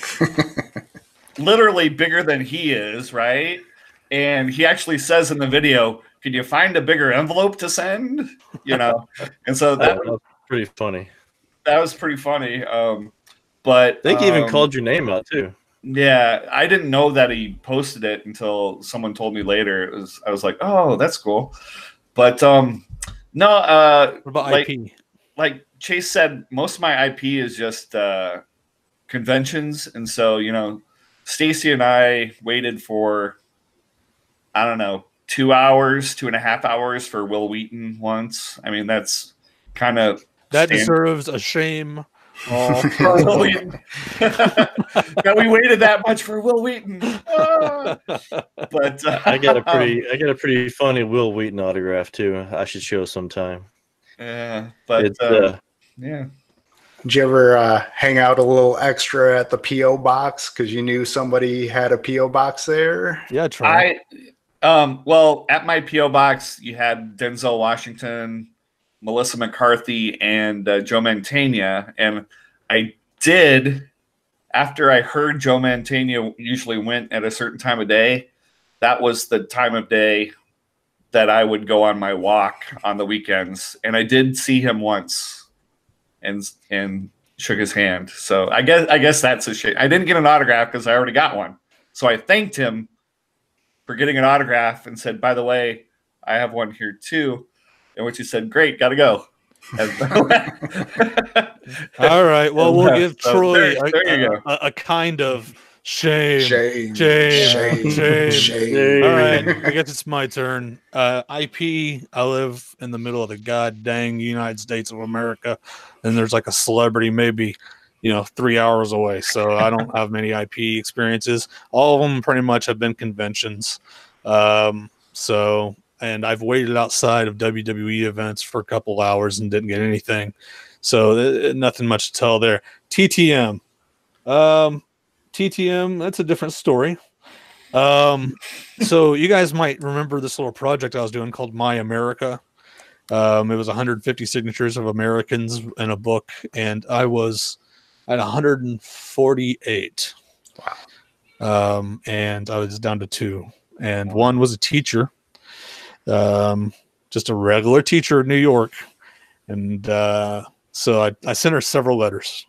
literally bigger than he is, right? And he actually says in the video, "Can you find a bigger envelope to send?" You know, and so that That's pretty funny. was pretty funny. But I think he even called your name out too. yeah, I didn't know that he posted it until someone told me later. I was like, oh, that's cool. But no, What about like IP? like Chase said, most of my IP is just conventions, and so Stacy and I waited for, I don't know, 2 hours, 2.5 hours for Will Wheaton once. I mean, that's kind of That deserves a shame. for Will Wheaton. That we waited that much for Will Wheaton. But I got a pretty funny Will Wheaton autograph too. I should show sometime. yeah, but It's yeah. Did you ever hang out a little extra at the PO box because you knew somebody had a PO box there? Yeah, try. Well, at my PO box, you had Denzel Washington, Melissa McCarthy, and Joe Mantegna, and I did. After I heard Joe Mantegna usually went at a certain time of day, that was the time of day that I would go on my walk on the weekends, and I did see him once, and shook his hand. So I guess that's a shame. I didn't get an autograph because I already got one. So I thanked him for getting an autograph and said, "By the way, I have one here too." In which he said, "Great, gotta go." All right. Well, we'll give So Troy there you go. a kind of shame. Shame. Shame. Shame. All right. I guess it's my turn. IP, I live in the middle of the god dang United States of America, and there's like a celebrity maybe 3 hours away. So I don't have many IP experiences. All of them pretty much have been conventions. And I've waited outside of WWE events for a couple hours and didn't get anything. So nothing much to tell there. TTM. TTM, that's a different story. So you guys might remember this little project I was doing called My America. It was 150 signatures of Americans in a book, and I was at 148. Wow. And I was down to 2. And one was a teacher. Just a regular teacher in New York. And so I sent her several letters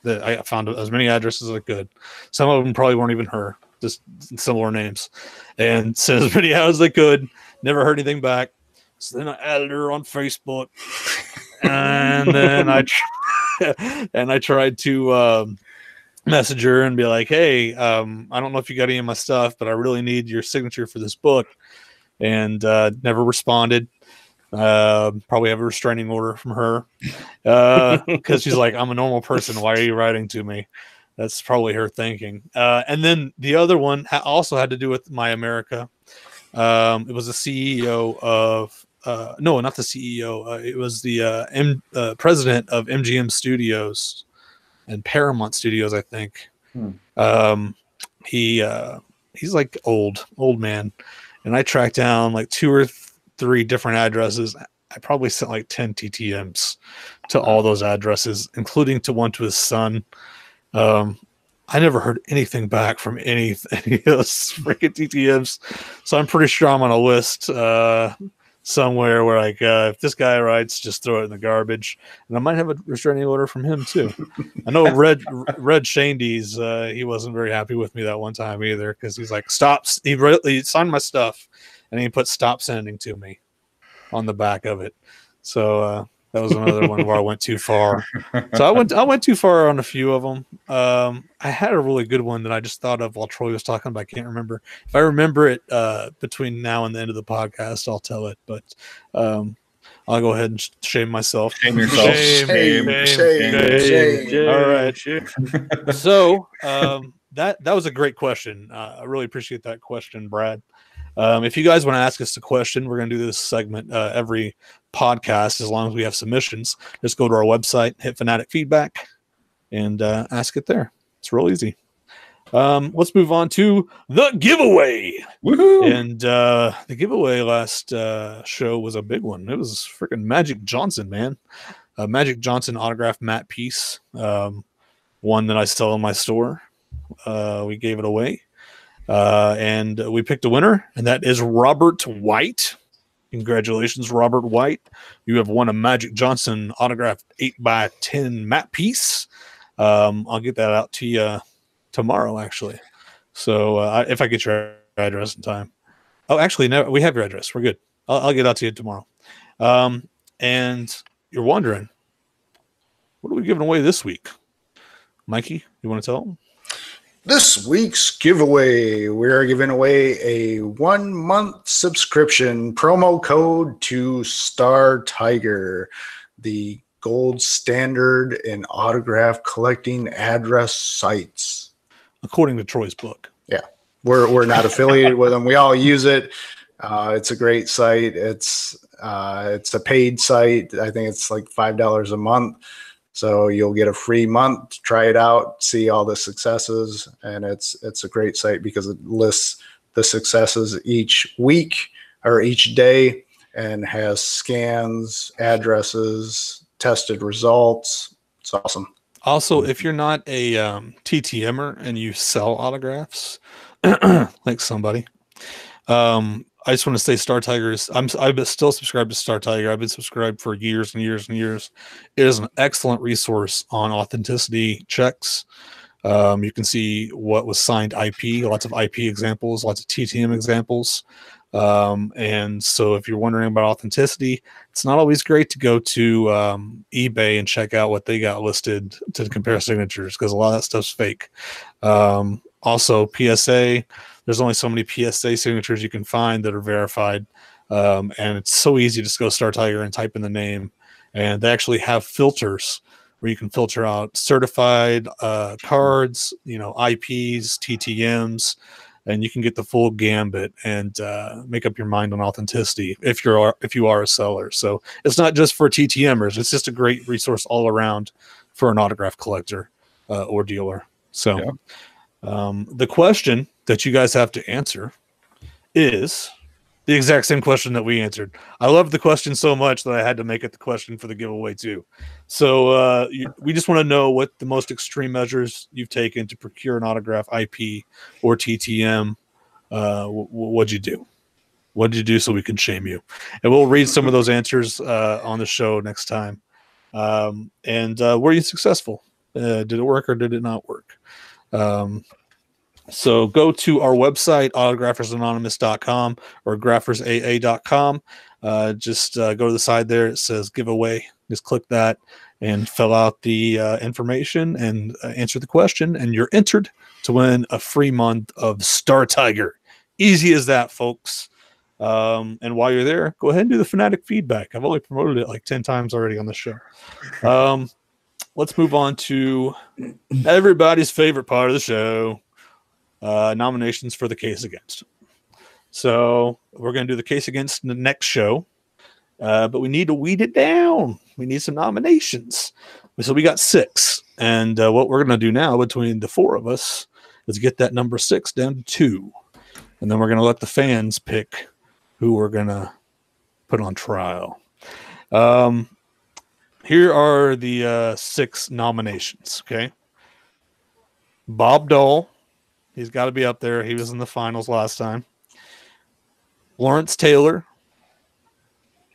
that I found as many addresses as I could. Some of them probably weren't even her, just similar names. And sent as many out as I could. Never heard anything back. So then I added her on Facebook. And then I tried to message her and be like, hey, I don't know if you got any of my stuff, but I really need your signature for this book. And never responded. Probably have a restraining order from her because she's like, I'm a normal person. Why are you writing to me? That's probably her thinking. And then the other one also had to do with My America. It was the CEO of no, not the CEO. It was the president of MGM Studios and Paramount Studios, I think. He's like old man. And I tracked down like 2 or 3 different addresses. I probably sent like 10 TTMs to all those addresses, including to one to his son. I never heard anything back from any of those freaking TTMs. So I'm pretty sure I'm on a list somewhere where like if this guy writes, just throw it in the garbage. And I might have a restraining order from him too. I know Red Shandy's he wasn't very happy with me that one time either because he's like, stop. He signed my stuff and he put stop sending to me on the back of it. So that was another one where I went too far. So I went too far on a few of them. I had a really good one that I just thought of while Troy was talking, but I can't remember. If I remember it between now and the end of the podcast, I'll tell it. But I'll go ahead and shame myself. Shame yourself. Shame. All right. So that was a great question. I really appreciate that question, Brad. If you guys want to ask us a question, we're going to do this segment every podcast as long as we have submissions. Just go to our website, hit Fanatic Feedback, and ask it there. It's real easy. Let's move on to the giveaway. Woohoo! And the giveaway last show was a big one. It was freaking Magic Johnson, man. Magic Johnson autographed matte piece, one that I sell in my store. we gave it away. And we picked a winner, and that is Robert White. Congratulations, Robert White. You have won a Magic Johnson autographed 8x10 matte piece. I'll get that out to you tomorrow, actually. So if I get your address in time. Oh, actually, no, we have your address. We're good. I'll get out to you tomorrow. And you're wondering, what are we giving away this week? Mikey, you want to tell them? This week's giveaway, we're giving away a 1-month subscription promo code to Star Tiger, the gold standard in autograph collecting address sites. According to Troy's book. Yeah, we're not affiliated with them. We all use it. It's a great site. It's a paid site. I think it's like $5 a month. So you'll get a free month to try it out, see all the successes, and it's a great site because it lists the successes each week or each day and has scans, addresses, tested results. It's awesome. Also, if you're not a TTMer and you sell autographs, like somebody, I just want to say Star Tigers. I'm still subscribed to Star Tiger. I've been subscribed for years and years and years. It is an excellent resource on authenticity checks. You can see what was signed IP, lots of IP examples, lots of TTM examples. And so if you're wondering about authenticity, it's not always great to go to eBay and check out what they got listed to compare signatures, because a lot of that stuff's fake. Also, PSA, there's only so many PSA signatures you can find that are verified. And it's so easy to just go Star Tiger and type in the name. And they actually have filters where you can filter out certified cards, IPs, TTMs, and you can get the full gambit and make up your mind on authenticity if you are a seller. So it's not just for TTMers. It's just a great resource all around for an autograph collector or dealer. So yeah. The question that you guys have to answer is the exact same question that we answered. I love the question so much that I had to make it the question for the giveaway too. So we just want to know what the most extreme measures you've taken to procure an autograph IP or TTM. What'd you do? What did you do so we can shame you? And we'll read some of those answers on the show next time. And were you successful? Did it work or did it not work? So go to our website, autographersanonymous.com or graphersaa.com. Just go to the side there. It says giveaway. Just click that and fill out the information and answer the question. And you're entered to win a free month of Star Tiger. Easy as that, folks. And while you're there, go ahead and do the Fanatic feedback. I've only promoted it like 10 times already on the show. Let's move on to everybody's favorite part of the show. Nominations for the case against. So we're going to do the case against the next show, but we need to weed it down. We need some nominations. So we got 6, and what we're going to do now between the 4 of us is get that number 6 down to 2, and then we're going to let the fans pick who we're going to put on trial. Here are the 6 nominations. Okay, Bob Dole. He's got to be up there. He was in the finals last time. Lawrence Taylor,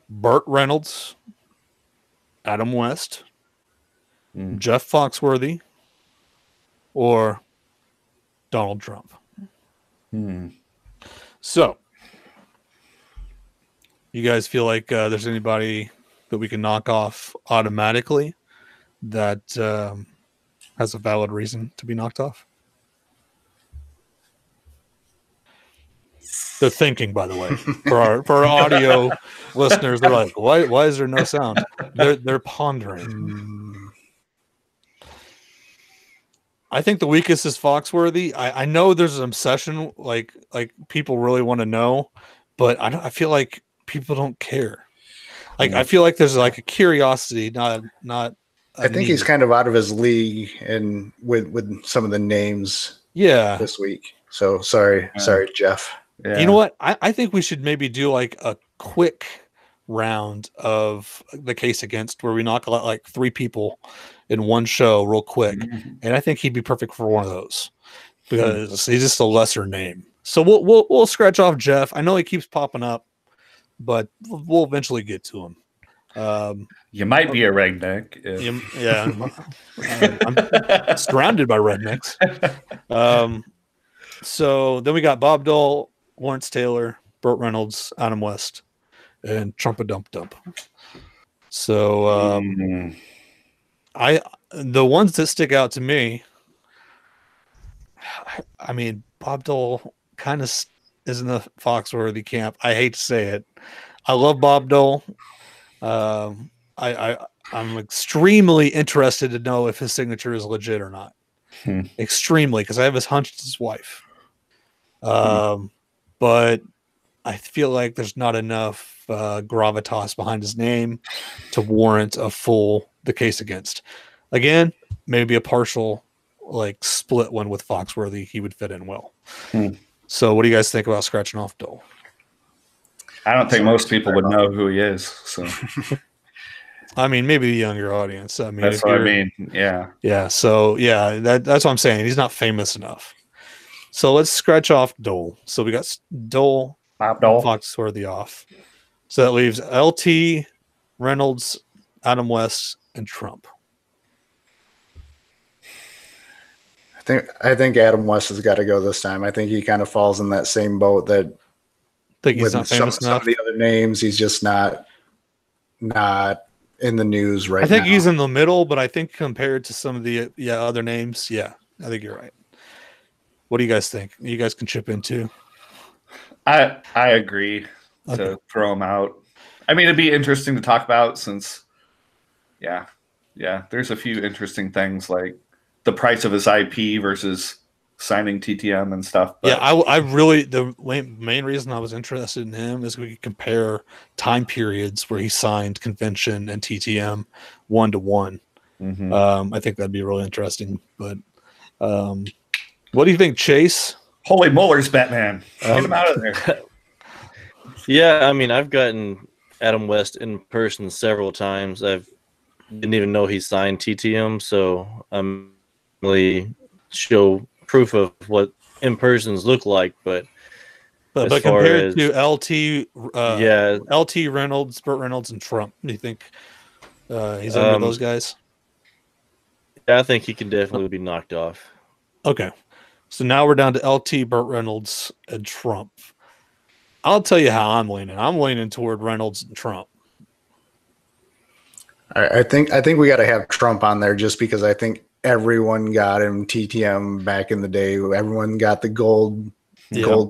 Burt Reynolds, Adam West, Jeff Foxworthy, or Donald Trump. So, you guys feel like there's anybody that we can knock off automatically that has a valid reason to be knocked off? They're thinking, by the way, for our audio listeners. They're like, why is there no sound? They're pondering. I think the weakest is Foxworthy. I know there's an obsession, like people really want to know, but I feel like people don't care. Like I feel like there's like a curiosity, not. I think he's kind of out of his league, and with some of the names. Yeah. This week. So sorry, Jeff. Yeah. You know what? I think we should maybe do like a quick round of the Case Against, where we knock out like 3 people in one show real quick, and I think he'd be perfect for one of those because he's just a lesser name. So we'll scratch off Jeff. I know he keeps popping up, but we'll eventually get to him. You might be a redneck. I'm surrounded by rednecks. So then we got Bob Dole, Lawrence Taylor, Burt Reynolds, Adam West, and Trump a Dump Dump. So the ones that stick out to me, I mean, Bob Dole kind of is in the Foxworthy camp. I hate to say it. I love Bob Dole. I'm extremely interested to know if his signature is legit or not. Extremely, because I have his hunch it's his wife. But I feel like there's not enough gravitas behind his name to warrant a full The Case Against. Again, maybe a partial like split one with Foxworthy, he would fit in well. So what do you guys think about scratching off Dole? I don't think most people would know who he is. So I mean, maybe the younger audience. I mean, that's what I mean. Yeah. Yeah. So yeah, that's what I'm saying. He's not famous enough. So let's scratch off Dole. So we got Dole, Bob Dole, Foxworthy off. So that leaves LT, Reynolds, Adam West, and Trump. I think Adam West has got to go this time. I think he kind of falls in that same boat that think he's not famous some enough. of the other names, he's just not in the news right now. I think he's in the middle, but I think compared to some of the other names, I think you're right. What do you guys think? You guys can chip in too. I agree to throw him out. I mean, it'd be interesting to talk about since, there's a few interesting things like the price of his IP versus signing TTM and stuff. But I really, the main reason I was interested in him is we could compare time periods where he signed convention and TTM 1-to-1. I think that'd be really interesting. But what do you think, Chase? Holy molars, Batman! Get him out of there. Yeah, I mean, I've gotten Adam West in person several times. I didn't even know he signed TTM, so I'm really show proof of what in persons look like. But compared to LT, LT Reynolds, Burt Reynolds, and Trump, do you think he's under those guys? Yeah, I think he can definitely be knocked off. Okay, so now we're down to LT, Burt Reynolds, and Trump. I'll tell you how I'm leaning. I'm leaning toward Reynolds and Trump. I think we got to have Trump on there just because I think everyone got him TTM back in the day. Everyone got the gold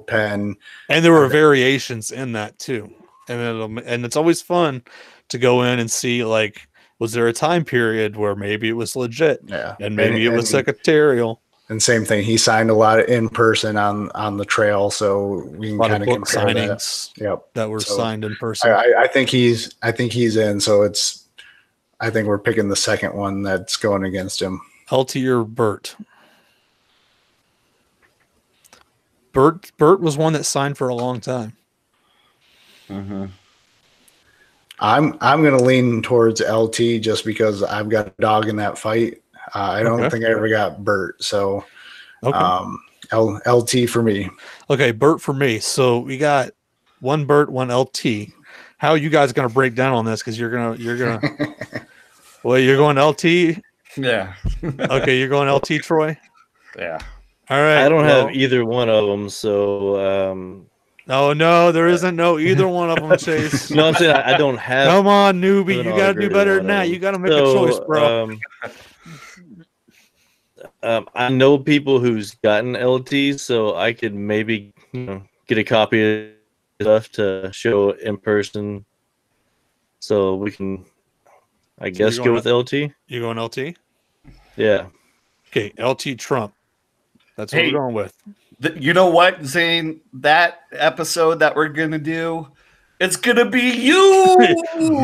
pen, and there were variations in that too. And it's always fun to go in and see, like, was there a time period where maybe it was legit, and maybe it was secretarial. And same thing, he signed a lot of in person on the trail, so we can kind of compare signings that were signed in person. I think he's in. So I think we're picking the second one that's going against him. LT or Burt? Burt was one that signed for a long time. I'm going to lean towards LT just because I've got a dog in that fight. I don't think I ever got Burt, so LT for me. Okay, Burt for me. So we got one Burt, one LT. How are you guys going to break down on this? Because you're gonna. Well, you're going LT. Yeah. Okay, you're going LT, Troy. Yeah. All right. I don't have either one of them, so. Oh no, there isn't either one of them, Chase. No, I'm saying I don't have. Come on, newbie, you got to do better than that. You got to make a choice, bro. I know people who's gotten LT, so I could maybe get a copy of stuff to show in person, so we can, I guess, go with LT. You going LT? Yeah. Okay, LT Trump. That's what we're going with. You know what, Zane? That episode that we're gonna do, it's gonna be you.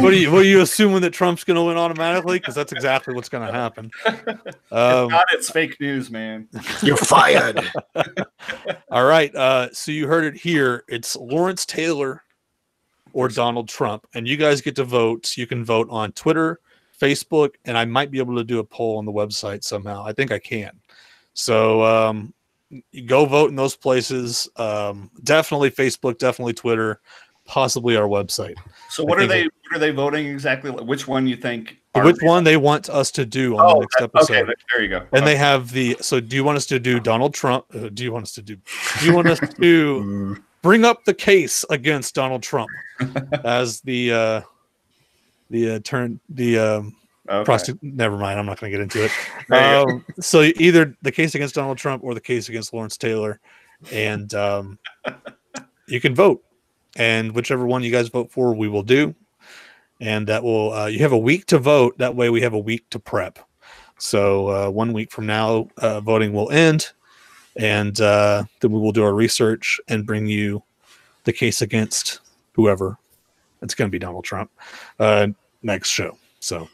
What are you assuming that Trump's gonna win automatically? Because that's exactly what's gonna happen. It's not. It's fake news, man. You're fired. All right. So you heard it here. It's Lawrence Taylor or Donald Trump, and you guys get to vote. You can vote on Twitter, Facebook, and I might be able to do a poll on the website somehow. I think I can. So you go vote in those places. Definitely Facebook, definitely Twitter, possibly our website. So what are they voting exactly? Which one you think? Which one they want us to do on the next episode? Okay, there you go. And they have the. So do you want us to do Donald Trump? Do you want us to do? Do you want us to bring up the case against Donald Trump as the never mind. I'm not going to get into it. So either the case against Donald Trump or the case against Lawrence Taylor, and you can vote, and whichever one you guys vote for, we will do, and that will. You have a week to vote. That way, we have a week to prep. So 1 week from now, voting will end, and then we will do our research and bring you the case against whoever. It's going to be Donald Trump next show. So.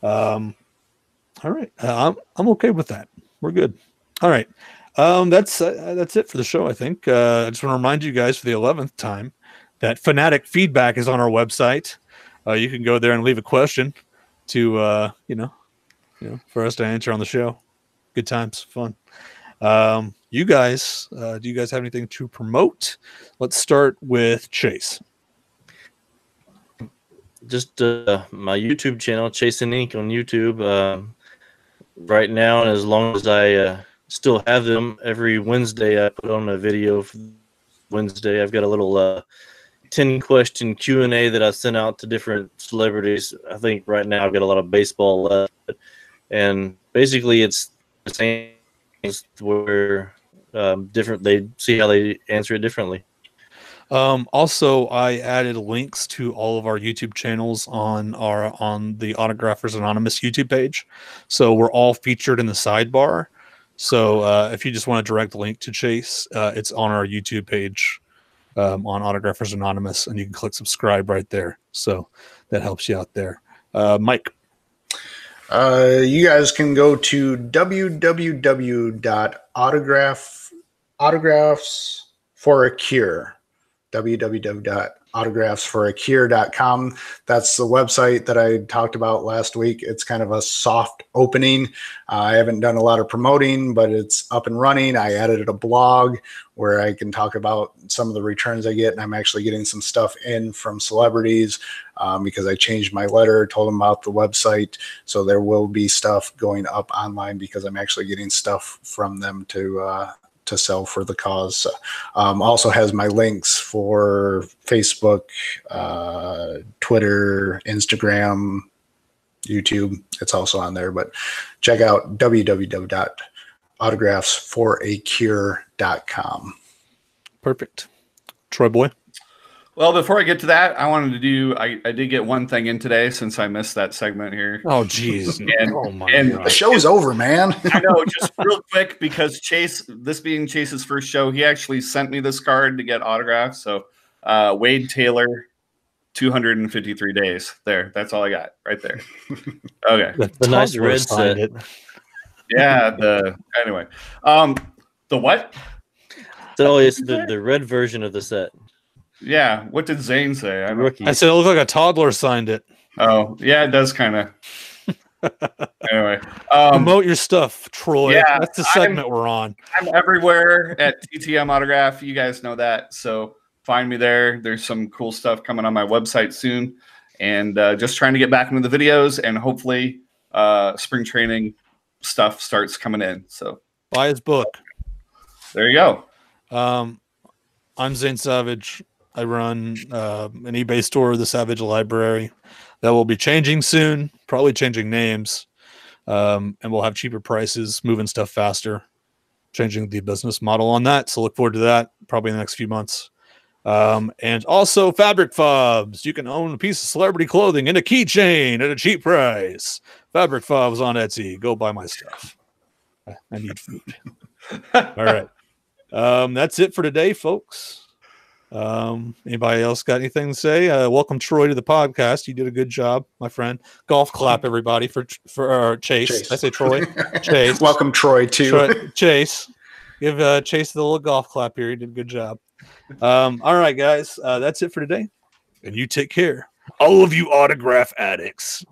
All right. I'm okay with that. We're good. All right. That's it for the show. I think, I just want to remind you guys for the 11th time that Fanatic Feedback is on our website. You can go there and leave a question to, for us to answer on the show. Good times, fun. You guys, do you guys have anything to promote? Let's start with Chase. Just my YouTube channel, Chasing Ink on YouTube. Right now, and as long as I still have them, every Wednesday I put on a video for Wednesday. I've got a little 10-question Q&A that I sent out to different celebrities. I think right now I've got a lot of baseball left. And basically it's the same where different. They see how they answer it differently. Also, I added links to all of our YouTube channels on the Autographers Anonymous YouTube page. So we're all featured in the sidebar. So if you just want a direct link to Chase, it's on our YouTube page on Autographers Anonymous, and you can click subscribe right there. So that helps you out there. Mike. You guys can go to www.autographsforacure. www.autographsforacure.com. That's the website that I talked about last week. It's kind of a soft opening. I haven't done a lot of promoting, but it's up and running. I added a blog where I can talk about some of the returns I get, and I'm actually getting some stuff in from celebrities because I changed my letter, told them about the website. So there will be stuff going up online because I'm actually getting stuff from them to sell for the cause. Also has my links for Facebook, Twitter, Instagram, YouTube. It's also on there, but check out www.autographsforacure.com. Perfect. Troy Boy. Well, before I get to that, I wanted to do. I did get one thing in today since I missed that segment here. Oh, geez. God. The show's over, man. I know, just real quick, because Chase, this being Chase's first show, he actually sent me this card to get autographed. So Wade Taylor, 253 days. There, that's all I got right there. Okay, the nice red set. Yeah. Anyway, the what? So it's the red version of the set. Yeah, what did Zane say? I said it looked like a toddler signed it. Oh, yeah, it does kind of. Anyway, promote your stuff, Troy. Yeah, that's the segment we're on. I'm everywhere at TTM Autograph. You guys know that, so find me there. There's some cool stuff coming on my website soon, and just trying to get back into the videos, and hopefully, spring training stuff starts coming in. So buy his book. There you go. I'm Zane Savage. I run an eBay store, the Savage Library. That will be changing soon, probably changing names. And we'll have cheaper prices, moving stuff faster, changing the business model on that. So look forward to that probably in the next few months. And also Fabric Fobs. You can own a piece of celebrity clothing and a keychain at a cheap price. Fabric Fobs on Etsy. Go buy my stuff. I need food. All right. That's it for today, folks. Anybody else got anything to say? Welcome Troy to the podcast. You did a good job, my friend. Golf clap, everybody, for Chase. I say Troy. Chase. Welcome Troy too. Chase. Give Chase the little golf clap here. You did a good job. All right, guys. That's it for today. And you take care. All of you autograph addicts.